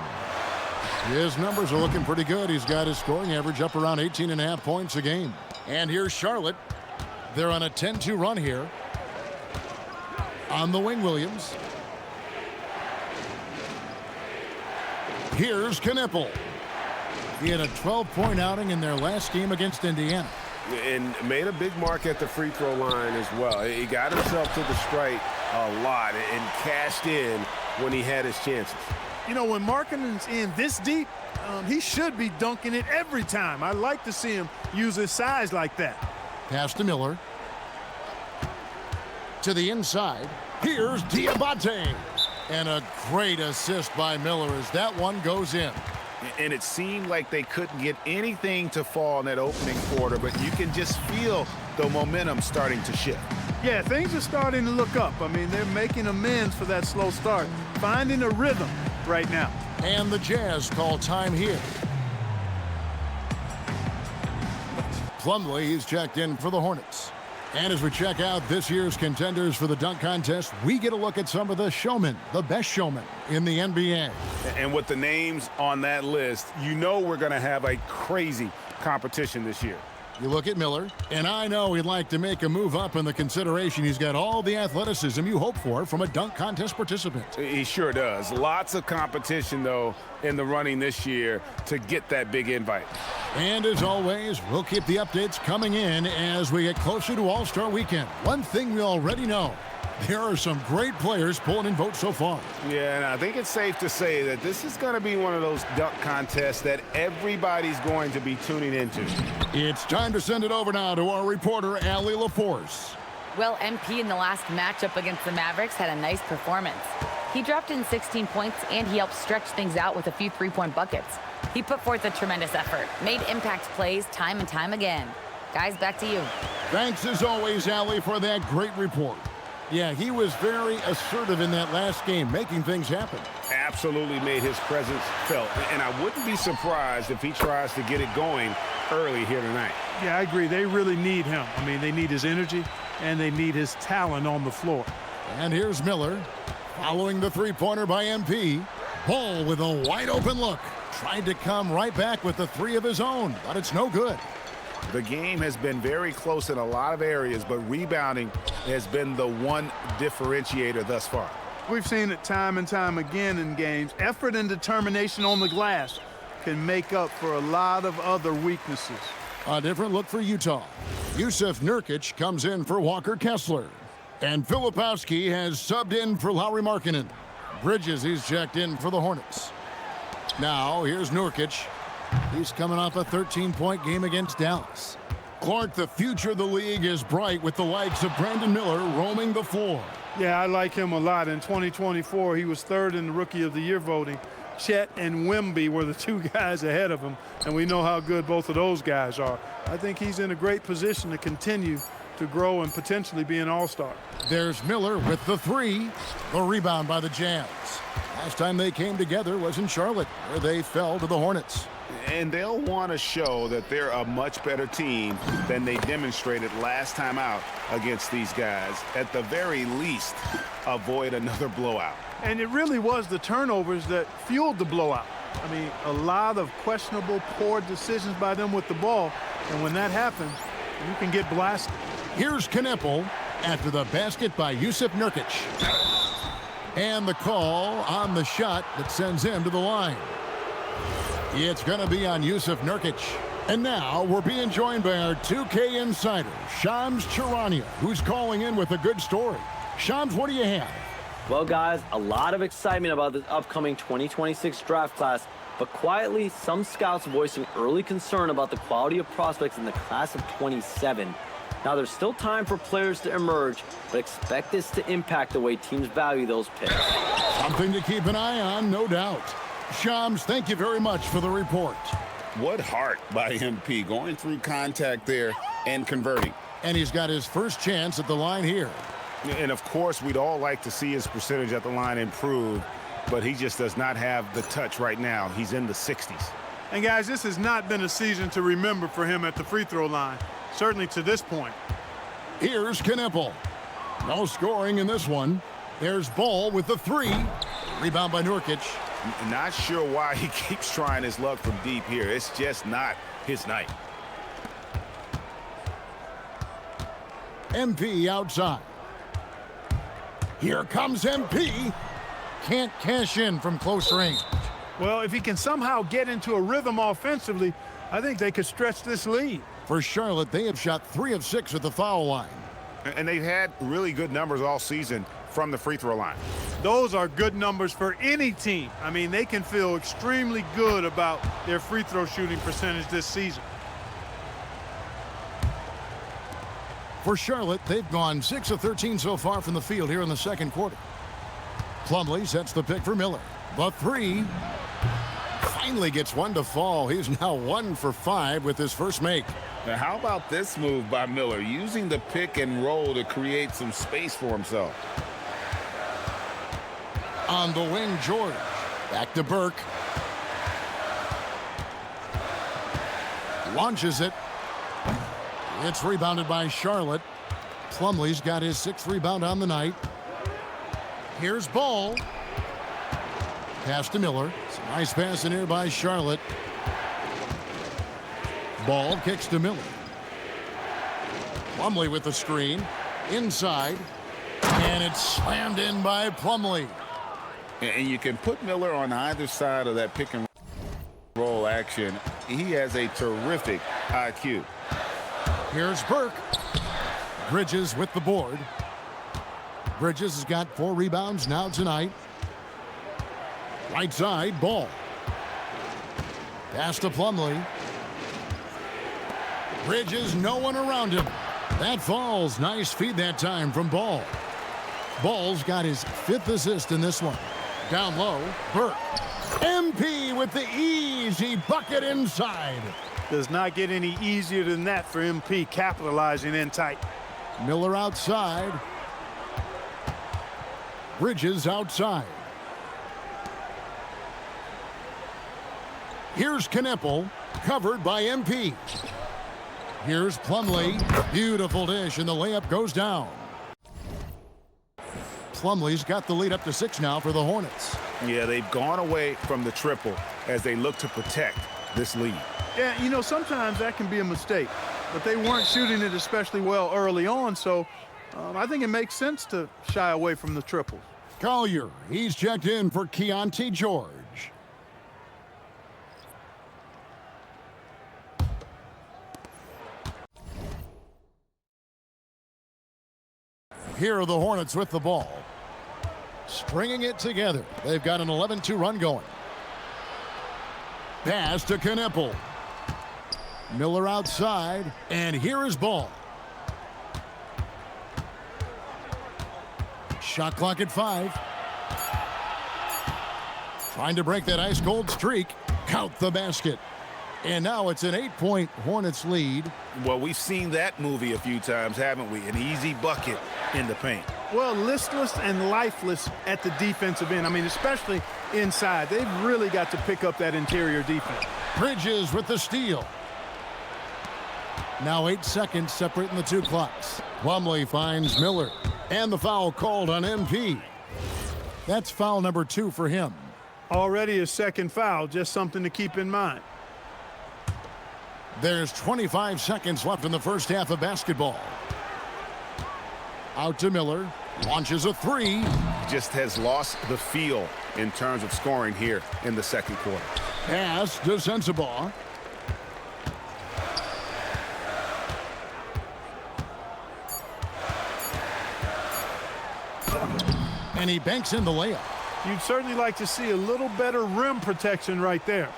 His numbers are looking pretty good. He's got his scoring average up around 18.5 points a game. And here's Charlotte. They're on a 10-2 run here. On the wing, Williams. Here's Knippel. He had a 12-point outing in their last game against Indiana. And made a big mark at the free throw line as well. He got himself to the strike a lot and cashed in when he had his chances. You know, when Markkanen's in this deep, he should be dunking it every time. I like to see him use his size like that. Pass to Miller. To the inside. Here's Diabate. And a great assist by Miller as that one goes in. And it seemed like they couldn't get anything to fall in that opening quarter, but you can just feel the momentum starting to shift. Yeah, things are starting to look up. I mean, they're making amends for that slow start, finding a rhythm right now. And the Jazz call time here. Plumlee is checked in for the Hornets. And as we check out this year's contenders for the dunk contest, we get a look at some of the showmen, the best showmen in the NBA. And with the names on that list, you know we're going to have a crazy competition this year. You look at Miller, and I know he'd like to make a move up in the consideration. He's got all the athleticism you hope for from a dunk contest participant. He sure does. Lots of competition, though, in the running this year to get that big invite. And as always, we'll keep the updates coming in as we get closer to All-Star Weekend. One thing we already know, there are some great players pulling in votes so far. Yeah, and I think it's safe to say that this is going to be one of those dunk contests that everybody's going to be tuning into. It's time to send it over now to our reporter, Allie LaForce. Well, MP in the last matchup against the Mavericks had a nice performance. He dropped in 16 points, and he helped stretch things out with a few three-point buckets. He put forth a tremendous effort, made impact plays time and time again. Guys, back to you. Thanks, as always, Allie, for that great report. Yeah, he was very assertive in that last game, making things happen. Absolutely made his presence felt. And I wouldn't be surprised if he tries to get it going early here tonight. Yeah, I agree. They really need him. I mean, they need his energy, and they need his talent on the floor. And here's Miller, following the three-pointer by MP. Ball with a wide-open look. Tried to come right back with the three of his own, but it's no good. The game has been very close in a lot of areas, but rebounding has been the one differentiator thus far. We've seen it time and time again in games. Effort and determination on the glass can make up for a lot of other weaknesses. A different look for Utah. Yusuf Nurkic comes in for Walker Kessler. And Filipowski has subbed in for Lauri Markkanen. Bridges, he's checked in for the Hornets. Now, here's Nurkic. He's coming off a 13-point game against Dallas. Clark, the future of the league is bright with the likes of Brandon Miller roaming the floor. Yeah, I like him a lot. In 2024, he was third in the Rookie of the Year voting. Chet and Wemby were the two guys ahead of him, and we know how good both of those guys are. I think he's in a great position to continue to grow and potentially be an all-star. There's Miller with the three. The rebound by the Jazz. Last time they came together was in Charlotte, where they fell to the Hornets. And they'll want to show that they're a much better team than they demonstrated last time out against these guys. At the very least, avoid another blowout. And it really was the turnovers that fueled the blowout. I mean, a lot of questionable, poor decisions by them with the ball. And when that happens, you can get blasted. Here's Knepel after the basket by Yusuf Nurkic. And the call on the shot that sends him to the line. It's going to be on Yusuf Nurkic. And now we're being joined by our 2K insider, Shams Charania, who's calling in with a good story. Shams, what do you have? Well, guys, a lot of excitement about this upcoming 2026 draft class, but quietly, some scouts voicing early concern about the quality of prospects in the class of 27. Now, there's still time for players to emerge, but expect this to impact the way teams value those picks. Something to keep an eye on, no doubt. Shams, thank you very much for the report. What heart by MP, going through contact there and converting. And he's got his first chance at the line here. And, of course, we'd all like to see his percentage at the line improve, but he just does not have the touch right now. He's in the 60s. And, guys, this has not been a season to remember for him at the free throw line, certainly to this point. Here's Knepel. No scoring in this one. There's Ball with the three. Rebound by Nurkic. Not sure why he keeps trying his luck from deep here. It's just not his night. MP outside. Here comes MP. Can't cash in from close range. Well, if he can somehow get into a rhythm offensively, I think they could stretch this lead. For Charlotte, they have shot 3 of 6 at the foul line. And they've had really good numbers all season from the free throw line. Those are good numbers for any team. I mean, they can feel extremely good about their free throw shooting percentage this season. For Charlotte, they've gone 6 of 13 so far from the field here in the second quarter. Plumlee sets the pick for Miller. The three finally gets one to fall. He's now 1 for 5 with his first make. Now, how about this move by Miller, using the pick and roll to create some space for himself? On the wing, George. Back to Burke. Launches it. It's rebounded by Charlotte. Plumlee's got his 6th rebound on the night. Here's Ball. Pass to Miller. It's a nice pass in here by Charlotte. Ball kicks to Miller. Plumlee with the screen. Inside. And it's slammed in by Plumlee. And you can put Miller on either side of that pick and roll action. He has a terrific IQ. Here's Burke. Bridges with the board. Bridges has got 4 rebounds now tonight. Right side, Ball. Pass to Plumlee. Bridges, no one around him. That falls. Nice feed that time from Ball. Ball's got his 5th assist in this one. Down low, Burke. MP with the easy bucket inside. Does not get any easier than that for MP, capitalizing in tight. Miller outside. Bridges outside. Here's Knepel, covered by MP. Here's Plumlee. Beautiful dish, and the layup goes down. Plumlee's got the lead up to 6 now for the Hornets. Yeah, they've gone away from the triple as they look to protect this lead. Yeah, you know, sometimes that can be a mistake, but they weren't shooting it especially well early on, so I think it makes sense to shy away from the triples. Collier, he's checked in for Keontae George. Here are the Hornets with the ball. Stringing it together. They've got an 11-2 run going. Pass to Kneppel. Miller outside, and here is ball. Shot clock at 5. Trying to break that ice-cold streak. Count the basket. And now it's an 8-point Hornets lead. Well, we've seen that movie a few times, haven't we? An easy bucket in the paint. Well, listless and lifeless at the defensive end. I mean, especially inside. They've really got to pick up that interior defense. Bridges with the steal. Now 8 seconds separating the two clocks. Plumlee finds Miller. And the foul called on MP. That's foul number 2 for him. Already a second foul, just something to keep in mind. There's 25 seconds left in the first half of basketball. Out to Miller. Launches a 3. Just has lost the feel in terms of scoring here in the second quarter. Pass to Sensabaugh. And he banks in the layup. You'd certainly like to see a little better rim protection right there.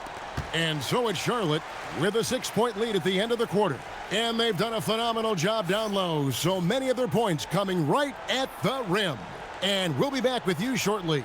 And so it's Charlotte with a 6-point lead at the end of the quarter. And they've done a phenomenal job down low. So many of their points coming right at the rim. And we'll be back with you shortly.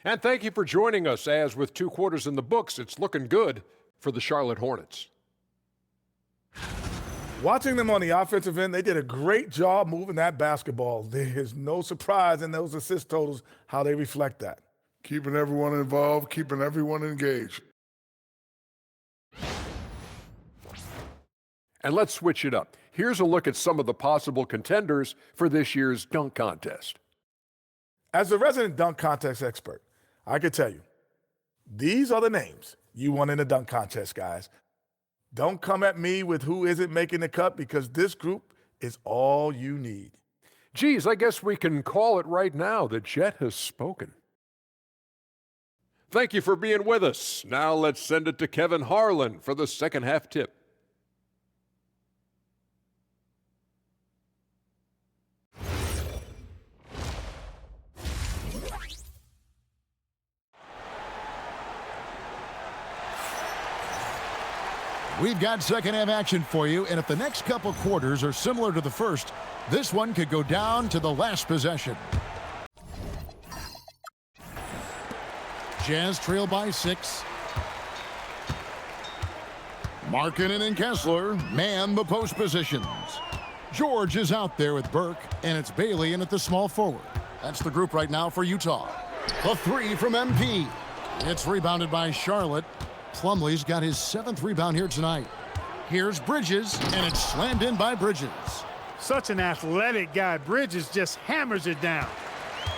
And thank you for joining us, as with 2 quarters in the books, it's looking good for the Charlotte Hornets. Watching them on the offensive end, they did a great job moving that basketball. There's no surprise in those assist totals how they reflect that. Keeping everyone involved, keeping everyone engaged. And let's switch it up. Here's a look at some of the possible contenders for this year's dunk contest. As a resident dunk contest expert, I can tell you, these are the names you want in a dunk contest, guys. Don't come at me with who isn't making the cut, because this group is all you need. Geez, I guess we can call it right now. The Jet has spoken. Thank you for being with us. Now let's send it to Kevin Harlan for the second half tip. We've got second half action for you, and if the next couple quarters are similar to the first, this one could go down to the last possession. Jazz trail by 6. Markkanen and Kessler man the post positions. George is out there with Burke, and it's Bailey in at the small forward. That's the group right now for Utah. The 3 from MP. It's rebounded by Charlotte. Plumlee's got his 7th rebound here tonight. Here's Bridges, and it's slammed in by Bridges. Such an athletic guy. Bridges just hammers it down.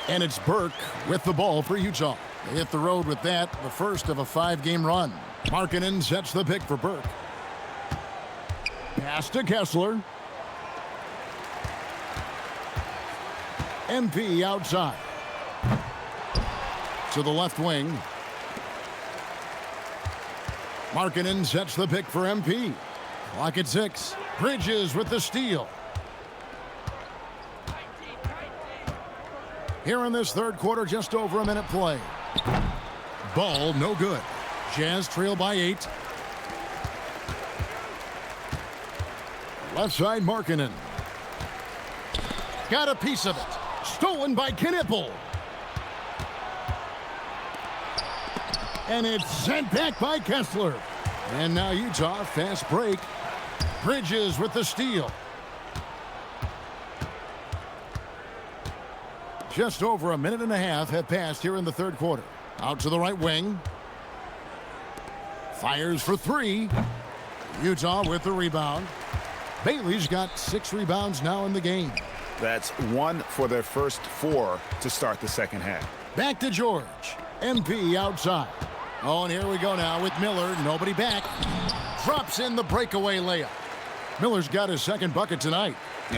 And it's Burke with the ball for Utah. They hit the road with that, the first of a 5-game run. Markkanen sets the pick for Burke. Pass to Kessler. MP outside. To the left wing. Markkanen sets the pick for MP. Clock at 6. Bridges with the steal. Here in this third quarter, just over a minute play. Ball no good. Jazz trail by 8. Left side Markkanen. Got a piece of it. Stolen by Kneppel. And it's sent back by Kessler. And now Utah, fast break. Bridges with the steal. Just over a minute and a half have passed here in the third quarter. Out to the right wing. Fires for 3. Utah with the rebound. Bailey's got 6 rebounds now in the game. That's 1 for their first 4 to start the second half. Back to George. MP outside. Oh, and here we go now with Miller. Nobody back. Drops in the breakaway layup. Miller's got his second bucket tonight.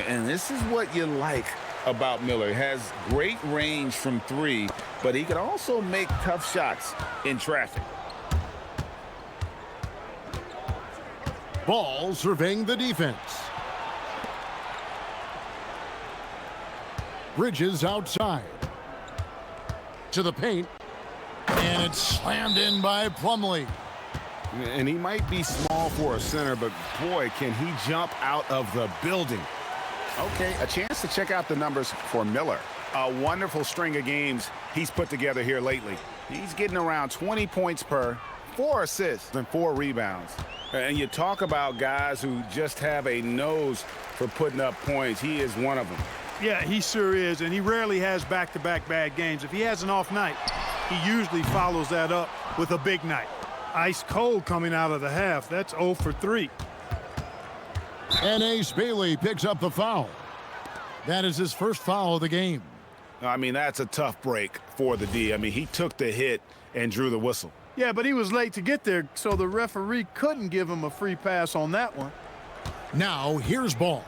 And this is what you like about Miller. He has great range from three, but he can also make tough shots in traffic. Ball surveying the defense. Bridges outside. To the paint. And it's slammed in by Plumlee. And he might be small for a center, but boy, can he jump out of the building. Okay, a chance to check out the numbers for Miller. A wonderful string of games he's put together here lately. He's getting around 20 points per, 4 assists, and 4 rebounds. And you talk about guys who just have a nose for putting up points. He is one of them. Yeah, he sure is, and he rarely has back-to-back bad games. If he has an off night, he usually follows that up with a big night. Ice cold coming out of the half. That's 0 for 3. And Ace Bailey picks up the foul. That is his first foul of the game. I mean, that's a tough break for the D. I mean, he took the hit and drew the whistle. Yeah, but he was late to get there, so the referee couldn't give him a free pass on that one. Now, here's Ball.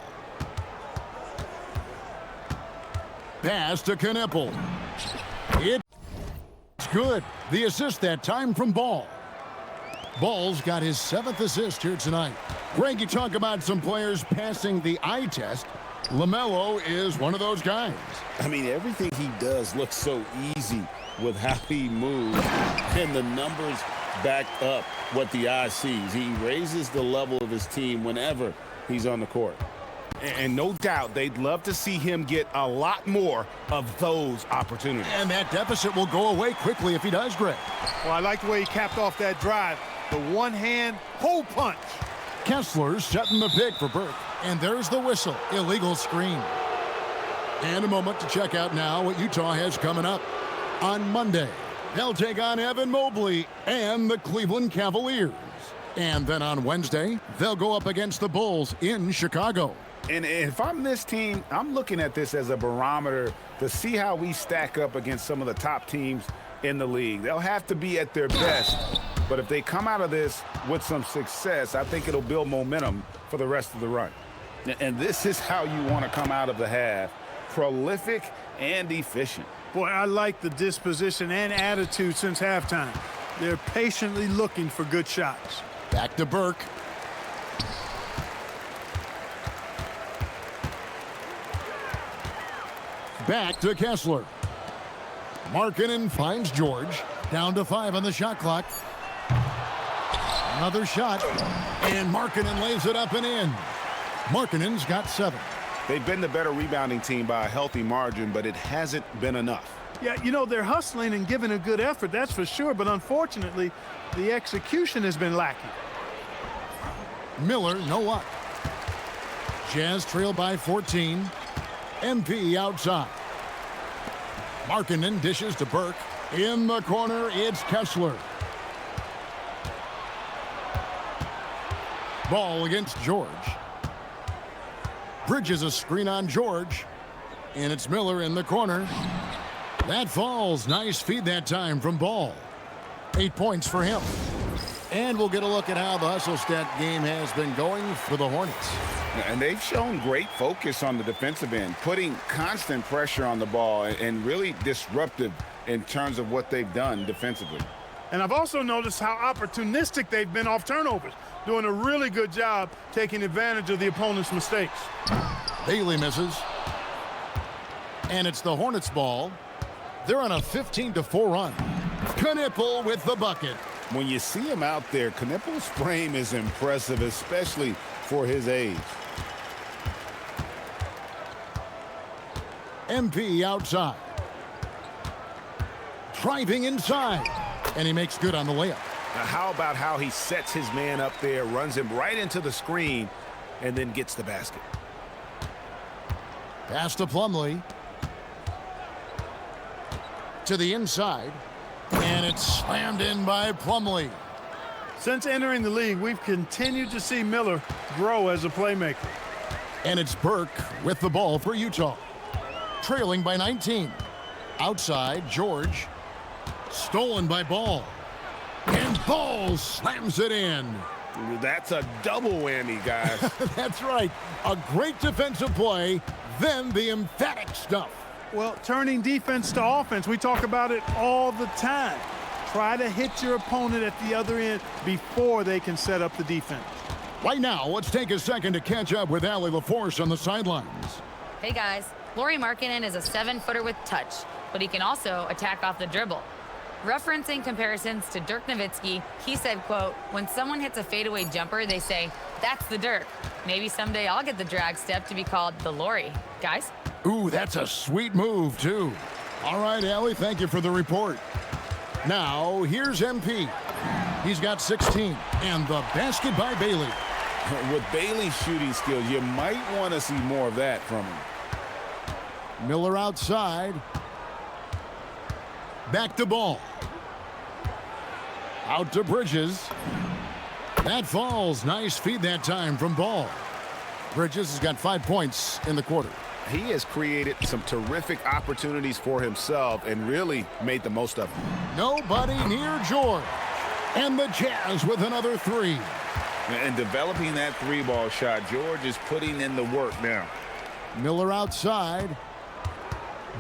Pass to Knippel. It's good. The assist that time from Ball. Ball's got his 7th assist here tonight. Greg, you talk about some players passing the eye test. LaMelo is one of those guys. I mean, everything he does looks so easy with how he moves, and the numbers back up what the eye sees. He raises the level of his team whenever he's on the court. And no doubt they'd love to see him get a lot more of those opportunities. And that deficit will go away quickly if he does, Greg. Well, I like the way he capped off that drive. The one-hand hole punch. Kessler setting the pick for Burke. And there's the whistle. Illegal screen. And a moment to check out now what Utah has coming up. On Monday, they'll take on Evan Mobley and the Cleveland Cavaliers. And then on Wednesday, they'll go up against the Bulls in Chicago. And if I'm this team, I'm looking at this as a barometer to see how we stack up against some of the top teams in the league. They'll have to be at their best. But if they come out of this with some success, I think it'll build momentum for the rest of the run. And this is how you want to come out of the half. Prolific and efficient. Boy, I like the disposition and attitude since halftime. They're patiently looking for good shots. Back to Burke. Back to Kessler. Markkanen finds George. Down to 5 on the shot clock. Another shot. And Markkanen lays it up and in. Markkanen's got 7. They've been the better rebounding team by a healthy margin, but it hasn't been enough. Yeah, you know, they're hustling and giving a good effort, that's for sure. But unfortunately, the execution has been lacking. Miller, no luck. Jazz trail by 14. MP outside. Markkanen dishes to Burke. In the corner, it's Kessler. Ball against George. Bridges a screen on George. And it's Miller in the corner. That falls. Nice feed that time from Ball. 8 points for him. And we'll get a look at how the hustle stat game has been going for the Hornets. And they've shown great focus on the defensive end, putting constant pressure on the ball and really disruptive in terms of what they've done defensively. And I've also noticed how opportunistic they've been off turnovers, doing a really good job taking advantage of the opponent's mistakes. Bailey misses. And it's the Hornets ball. They're on a 15-4 run. Knippel with the bucket. When you see him out there, Knippel's frame is impressive, especially for his age. MP outside. Driving inside. And he makes good on the layup. Now, how about how he sets his man up there, runs him right into the screen, and then gets the basket. Pass to Plumlee. To the inside. And it's slammed in by Plumlee. Since entering the league, we've continued to see Miller grow as a playmaker. And it's Burke with the ball for Utah. Trailing by 19. Outside, George. Stolen by Ball. And Ball slams it in. That's a double whammy, guys. That's right. A great defensive play, then the emphatic stuff. Well, turning defense to offense, we talk about it all the time. Try to hit your opponent at the other end before they can set up the defense. Right now, let's take a second to catch up with Allie LaForce on the sidelines. Hey guys, Lauri Markkanen is a 7-footer with touch, but he can also attack off the dribble. Referencing comparisons to Dirk Nowitzki, he said, quote, "When someone hits a fadeaway jumper, they say, that's the Dirk. Maybe someday I'll get the drag step to be called the Lauri." Guys? Ooh, that's a sweet move, too. All right, Allie, thank you for the report. Now, here's MP. He's got 16, and the basket by Bailey. With Bailey's shooting skills, you might want to see more of that from him. Miller outside. Back to Ball. Out to Bridges. That falls. Nice feed that time from Ball. Bridges has got 5 points in the quarter. He has created some terrific opportunities for himself and really made the most of them. Nobody near George. And the Jazz with another 3. And developing that 3-ball shot, George is putting in the work now. Miller outside.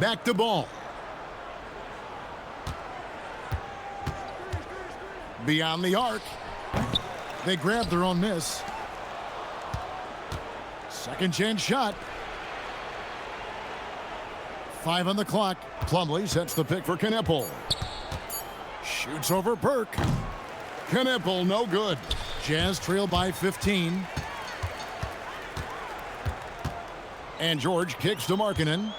Back to Ball. Beyond the arc. They grabbed their own miss. Second chance shot. 5 on the clock. Plumlee sets the pick for Knipple. Shoots over Burke. Knipple, no good. Jazz trail by 15. And George kicks to Markkanen.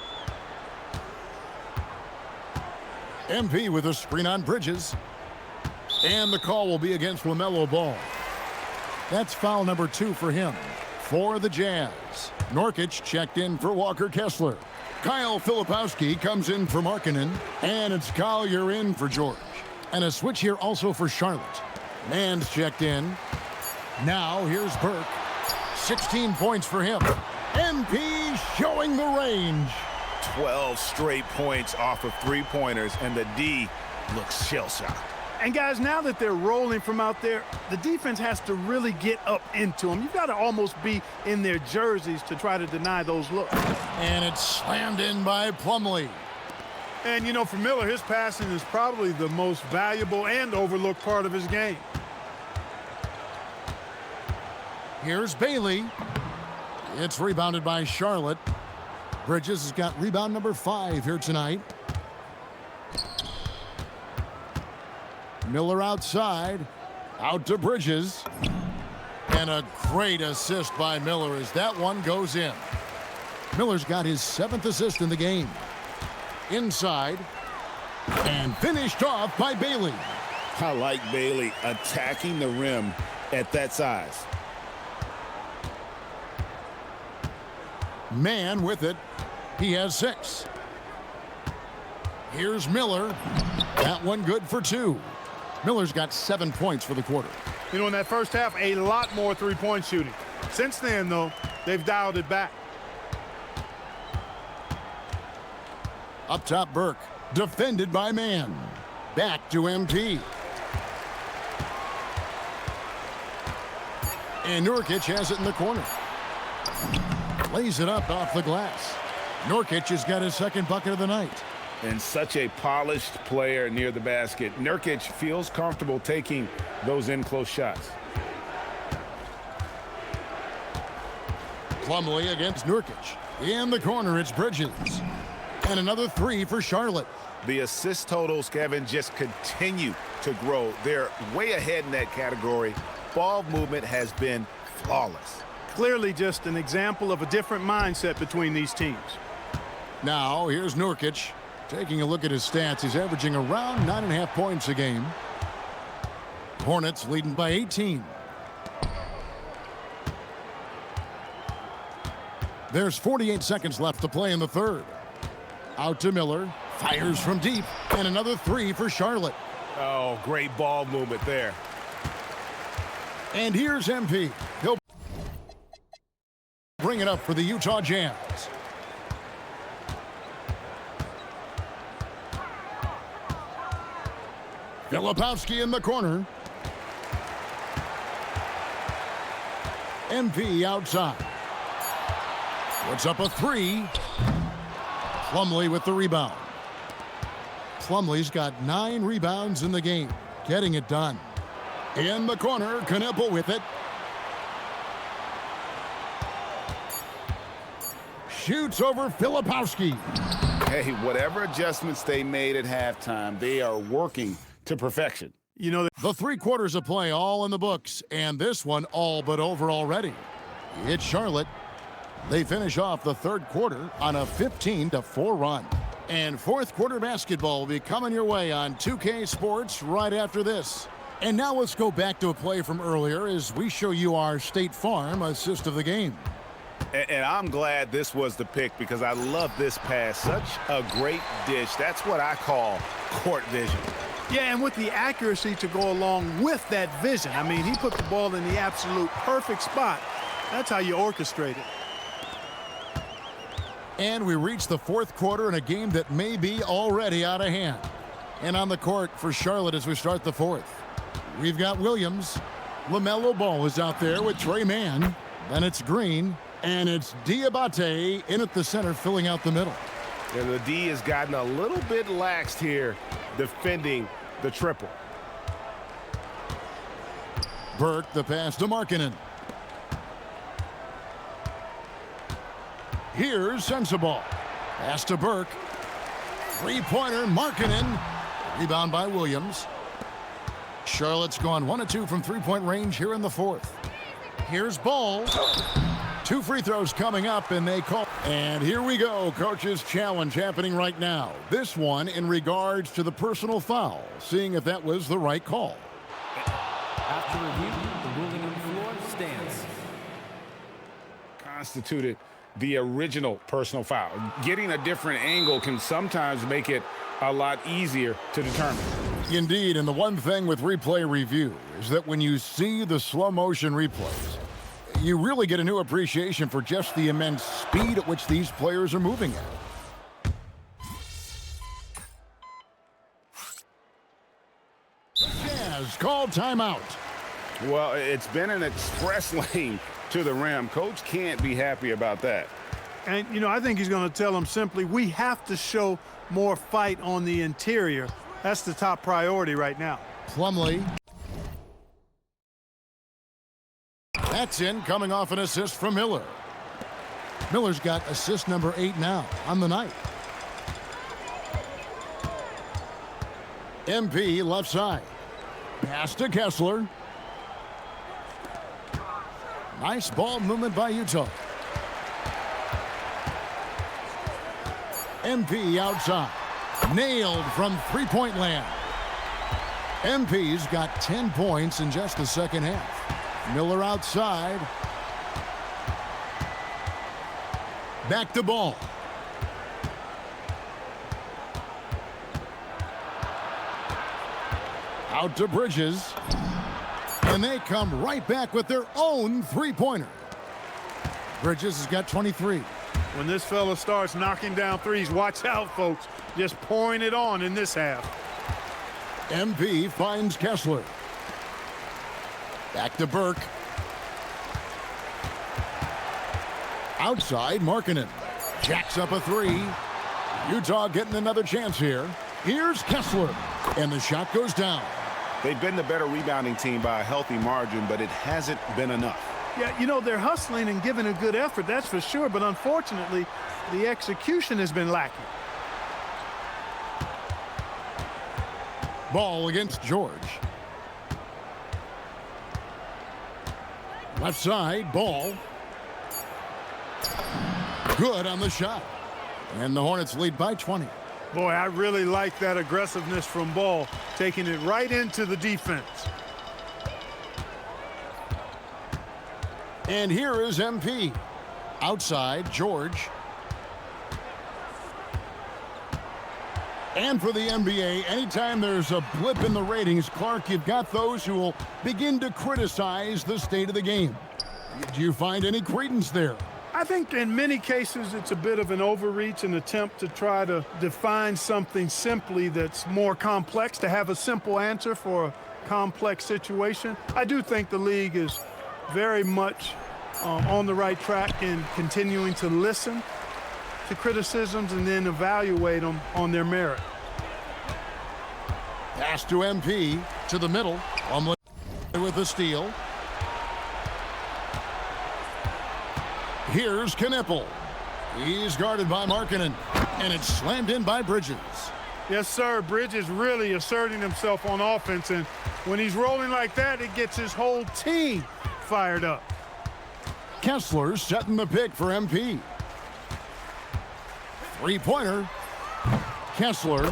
MP with a screen on Bridges. And the call will be against LaMelo Ball. That's foul number 2 for him. For the Jazz. Nurkic checked in for Walker Kessler. Kyle Filipowski comes in for Markkanen. And it's Collier in for George. And a switch here also for Charlotte. Mann's checked in. Now here's Burke. 16 points for him. MP showing the range. 12 straight points off of 3-pointers, and the D looks shell-shocked. And guys, now that they're rolling from out there, the defense has to really get up into them. You've got to almost be in their jerseys to try to deny those looks. And it's slammed in by Plumlee. And, you know, for Miller, his passing is probably the most valuable and overlooked part of his game. Here's Bailey. It's rebounded by Charlotte. Bridges has got rebound number 5 here tonight. Miller outside. Out to Bridges. And a great assist by Miller as that one goes in. Miller's got his 7th assist in the game. Inside. And finished off by Bailey. I like Bailey attacking the rim at that size. Mann with it. He has 6. Here's Miller. That one good for 2. Miller's got 7 points for the quarter. You know, in that first half, a lot more three-point shooting. Since then, though, they've dialed it back. Up top, Burke. Defended by Mann. Back to MP. And Nurkic has it in the corner. Lays it up off the glass. Nurkic has got his 2nd bucket of the night. And such a polished player near the basket. Nurkic feels comfortable taking those in-close shots. Plumlee against Nurkic. In the corner, it's Bridges. And another 3 for Charlotte. The assist totals, Kevin, just continue to grow. They're way ahead in that category. Ball movement has been flawless. Clearly just an example of a different mindset between these teams. Now, here's Nurkic. Taking a look at his stats, he's averaging around 9.5 points a game. Hornets leading by 18. There's 48 seconds left to play in the 3rd. Out to Miller. Fires from deep. And another 3 for Charlotte. Oh, great ball movement there. And here's MP. He'll bring it up for the Utah Jazz. Filipowski in the corner. MP outside. Puts up a three. Plumlee with the rebound. Plumlee's got 9 rebounds in the game, getting it done. In the corner, Kneppel with it. Shoots over Filipowski. Hey, whatever adjustments they made at halftime, they are working to perfection. You know, the 3 quarters of play all in the books, and this one all but over already. It's Charlotte. They finish off the 3rd quarter on a 15-4 run. And 4th quarter basketball will be coming your way on 2K Sports right after this. And now let's go back to a play from earlier as we show you our State Farm assist of the game. And I'm glad this was the pick because I love this pass. Such a great dish. That's what I call court vision. Yeah, and with the accuracy to go along with that vision. I mean, he put the ball in the absolute perfect spot. That's how you orchestrate it. And we reach the 4th quarter in a game that may be already out of hand. And on the court for Charlotte as we start the 4th. We've got Williams. LaMelo Ball is out there with Trey Mann. Then it's Green. And it's Diabate in at the center, filling out the middle. And the D has gotten a little bit laxed here defending the triple. Burke, the pass to Markkanen. Here's Sensabaugh. Pass to Burke. 3-pointer, Markkanen. Rebound by Williams. Charlotte's gone 1 of 2 from 3-point range here in the 4th. Here's Ball. 2 free throws coming up, and they call. And here we go. Coach's challenge happening right now. This one in regards to the personal foul, seeing if that was the right call. After review, the ruling on the floor stands. Constituted the original personal foul. Getting a different angle can sometimes make it a lot easier to determine. Indeed, and the one thing with replay review is that when you see the slow motion replays, you really get a new appreciation for just the immense speed at which these players are moving at. Jazz called timeout. Well, it's been an express lane to the rim. Coach can't be happy about that. And, you know, I think he's going to tell them simply, we have to show more fight on the interior. That's the top priority right now. Plumlee. That's in, coming off an assist from Miller. Miller's got assist number 8 now on the night. MP left side. Pass to Kessler. Nice ball movement by Utah. MP outside. Nailed from 3-point land. MP's got 10 points in just the second half. Miller outside. Back to Ball. Out to Bridges. And they come right back with their own 3-pointer. Bridges has got 23. When this fella starts knocking down threes, watch out, folks. Just pouring it on in this half. MP finds Kessler. Back to Burke. Outside, Markkanen. Jacks up a 3. Utah getting another chance here. Here's Kessler. And the shot goes down. They've been the better rebounding team by a healthy margin, but it hasn't been enough. Yeah, you know, they're hustling and giving a good effort, that's for sure. But unfortunately, the execution has been lacking. Ball against George. Left side, Ball. Good on the shot. And the Hornets lead by 20. Boy, I really like that aggressiveness from Ball, taking it right into the defense. And here is MP. Outside, George. And for the NBA, anytime there's a blip in the ratings, Clark, you've got those who will begin to criticize the state of the game. Do you find any credence there? I think in many cases it's a bit of an overreach, an attempt to try to define something simply that's more complex, to have a simple answer for a complex situation. I do think the league is very much on the right track and continuing to listen to criticisms and then evaluate them on their merit. Pass to MP to the middle. Plumlee with the steal. Here's Knipple. He's guarded by Markkanen, and it's slammed in by Bridges. Yes, sir. Bridges really asserting himself on offense, and when he's rolling like that, it gets his whole team fired up. Kessler setting the pick for MP. Three-pointer. Kessler.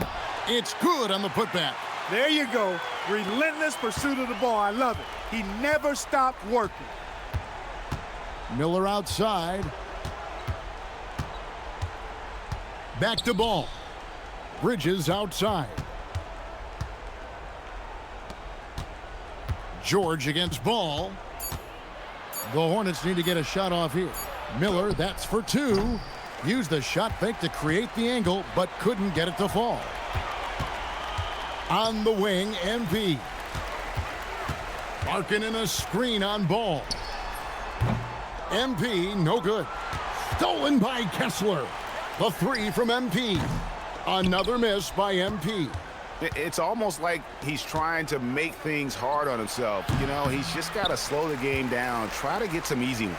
It's good on the putback. There you go. Relentless pursuit of the ball. I love it. He never stopped working. Miller outside. Back to Ball. Bridges outside. George against Ball. The Hornets need to get a shot off here. Miller, that's for two. Used the shot fake to create the angle, but couldn't get it to fall. On the wing, MP. Markkanen a screen on Ball. MP, no good. Stolen by Kessler. The three from MP. Another miss by MP. It's almost like he's trying to make things hard on himself. You know, he's just got to slow the game down, try to get some easy ones.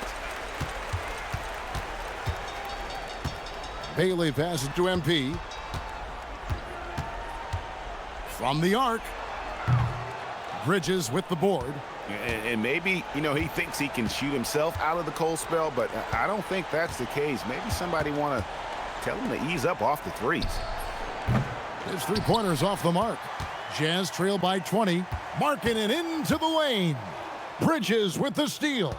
Bailey passes to MP. From the arc. Bridges with the board. And maybe, you know, he thinks he can shoot himself out of the cold spell, but I don't think that's the case. Maybe somebody want to tell him to ease up off the threes. His three-pointers off the mark. Jazz trail by 20. Markkanen into the lane. Bridges with the steal.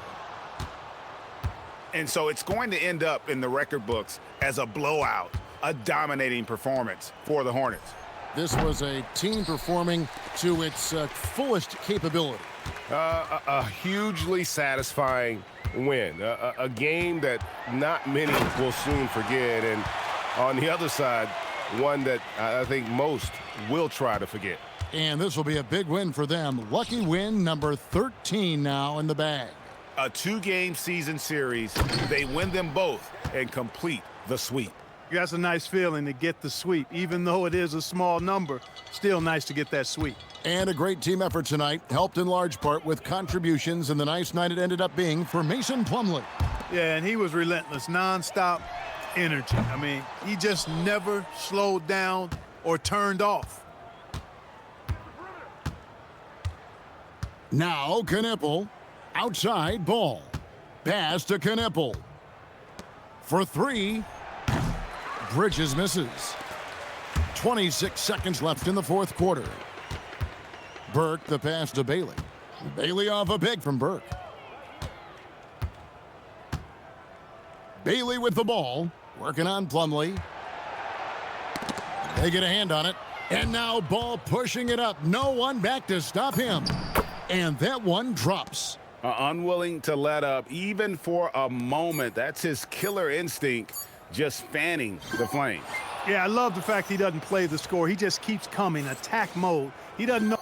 And so it's going to end up in the record books as a blowout, a dominating performance for the Hornets. This was a team performing to its fullest capability. A hugely satisfying win. A game that not many will soon forget. And on the other side, one that I think most will try to forget. And this will be a big win for them. Lucky win number 13 now in the bag. A two-game season series. They win them both and complete the sweep. That's a nice feeling to get the sweep. Even though it is a small number, still nice to get that sweep. And a great team effort tonight, helped in large part with contributions, and the nice night it ended up being for Mason Plumlee. Yeah, and he was relentless, nonstop energy. I mean, he just never slowed down or turned off. Now Knipple, outside Ball. Pass to Knipple. For three. Bridges misses. 26 seconds left in the fourth quarter. Burke the pass to Bailey. Bailey off a pick from Burke. Bailey with the ball. Working on Plumlee. They get a hand on it. And now Ball pushing it up. No one back to stop him. And that one drops. Unwilling to let up even for a moment. That's his killer instinct, just fanning the flames. Yeah, I love the fact he doesn't play the score. He just keeps coming, attack mode. He doesn't know.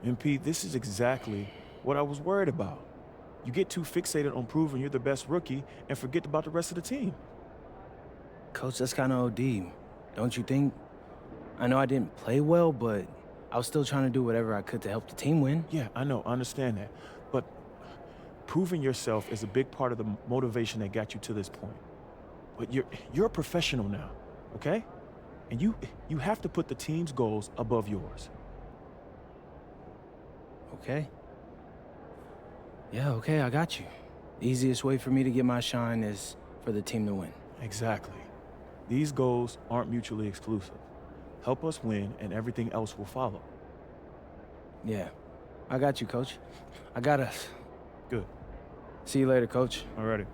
MP, this is exactly what I was worried about. You get too fixated on proving you're the best rookie and forget about the rest of the team. Coach, that's kind of OD, don't you think? I know I didn't play well, but I was still trying to do whatever I could to help the team win. Yeah, I know, I understand that. But proving yourself is a big part of the motivation that got you to this point. But you're a professional now, okay? And you have to put the team's goals above yours. Okay. Yeah, okay, I got you. The easiest way for me to get my shine is for the team to win. Exactly. These goals aren't mutually exclusive. Help us win, and everything else will follow. Yeah, I got you, Coach. I got us. Good. See you later, Coach. Alrighty.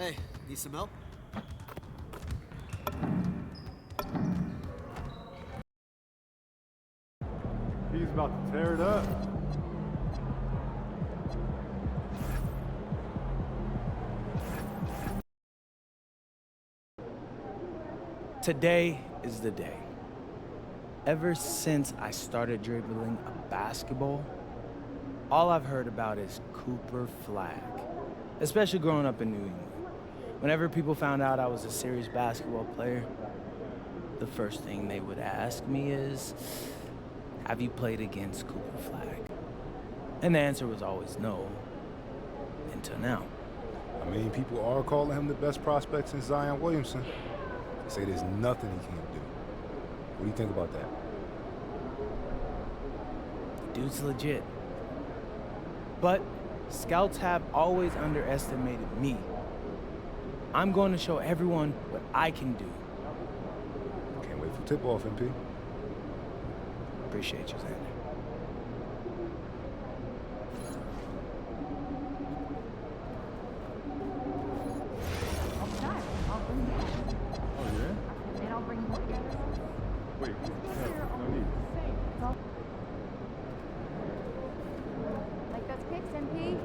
Hey, need some milk? He's about to tear it up. Today is the day. Ever since I started dribbling a basketball, all I've heard about is Cooper Flag, especially growing up in New England. Whenever people found out I was a serious basketball player, the first thing they would ask me is, have you played against Cooper Flag? And the answer was always no, until now. I mean, people are calling him the best prospect since Zion Williamson. They say there's nothing he can't do. What do you think about that? Dude's legit. But scouts have always underestimated me. I'm going to show everyone what I can do. Can't wait for tip-off, MP. Appreciate you, Xander. Oh, yeah? And I'll bring more games. Wait, no need. Like those kicks, MP?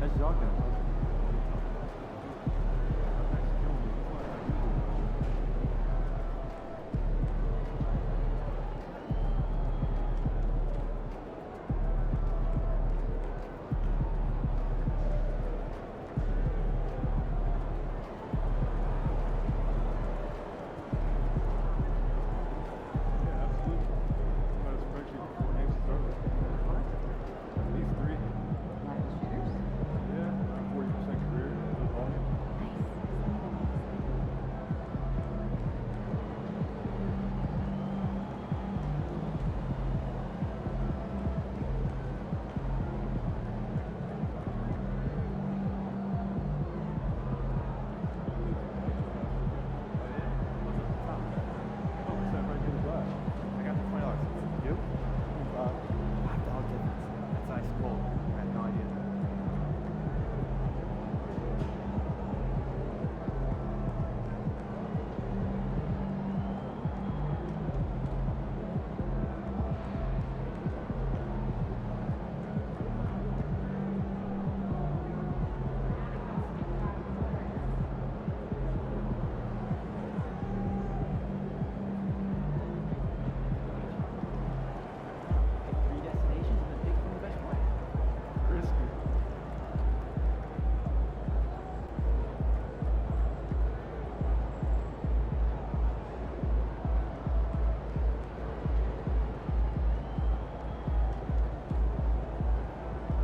Nice job, guys.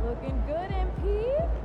Looking good, MP.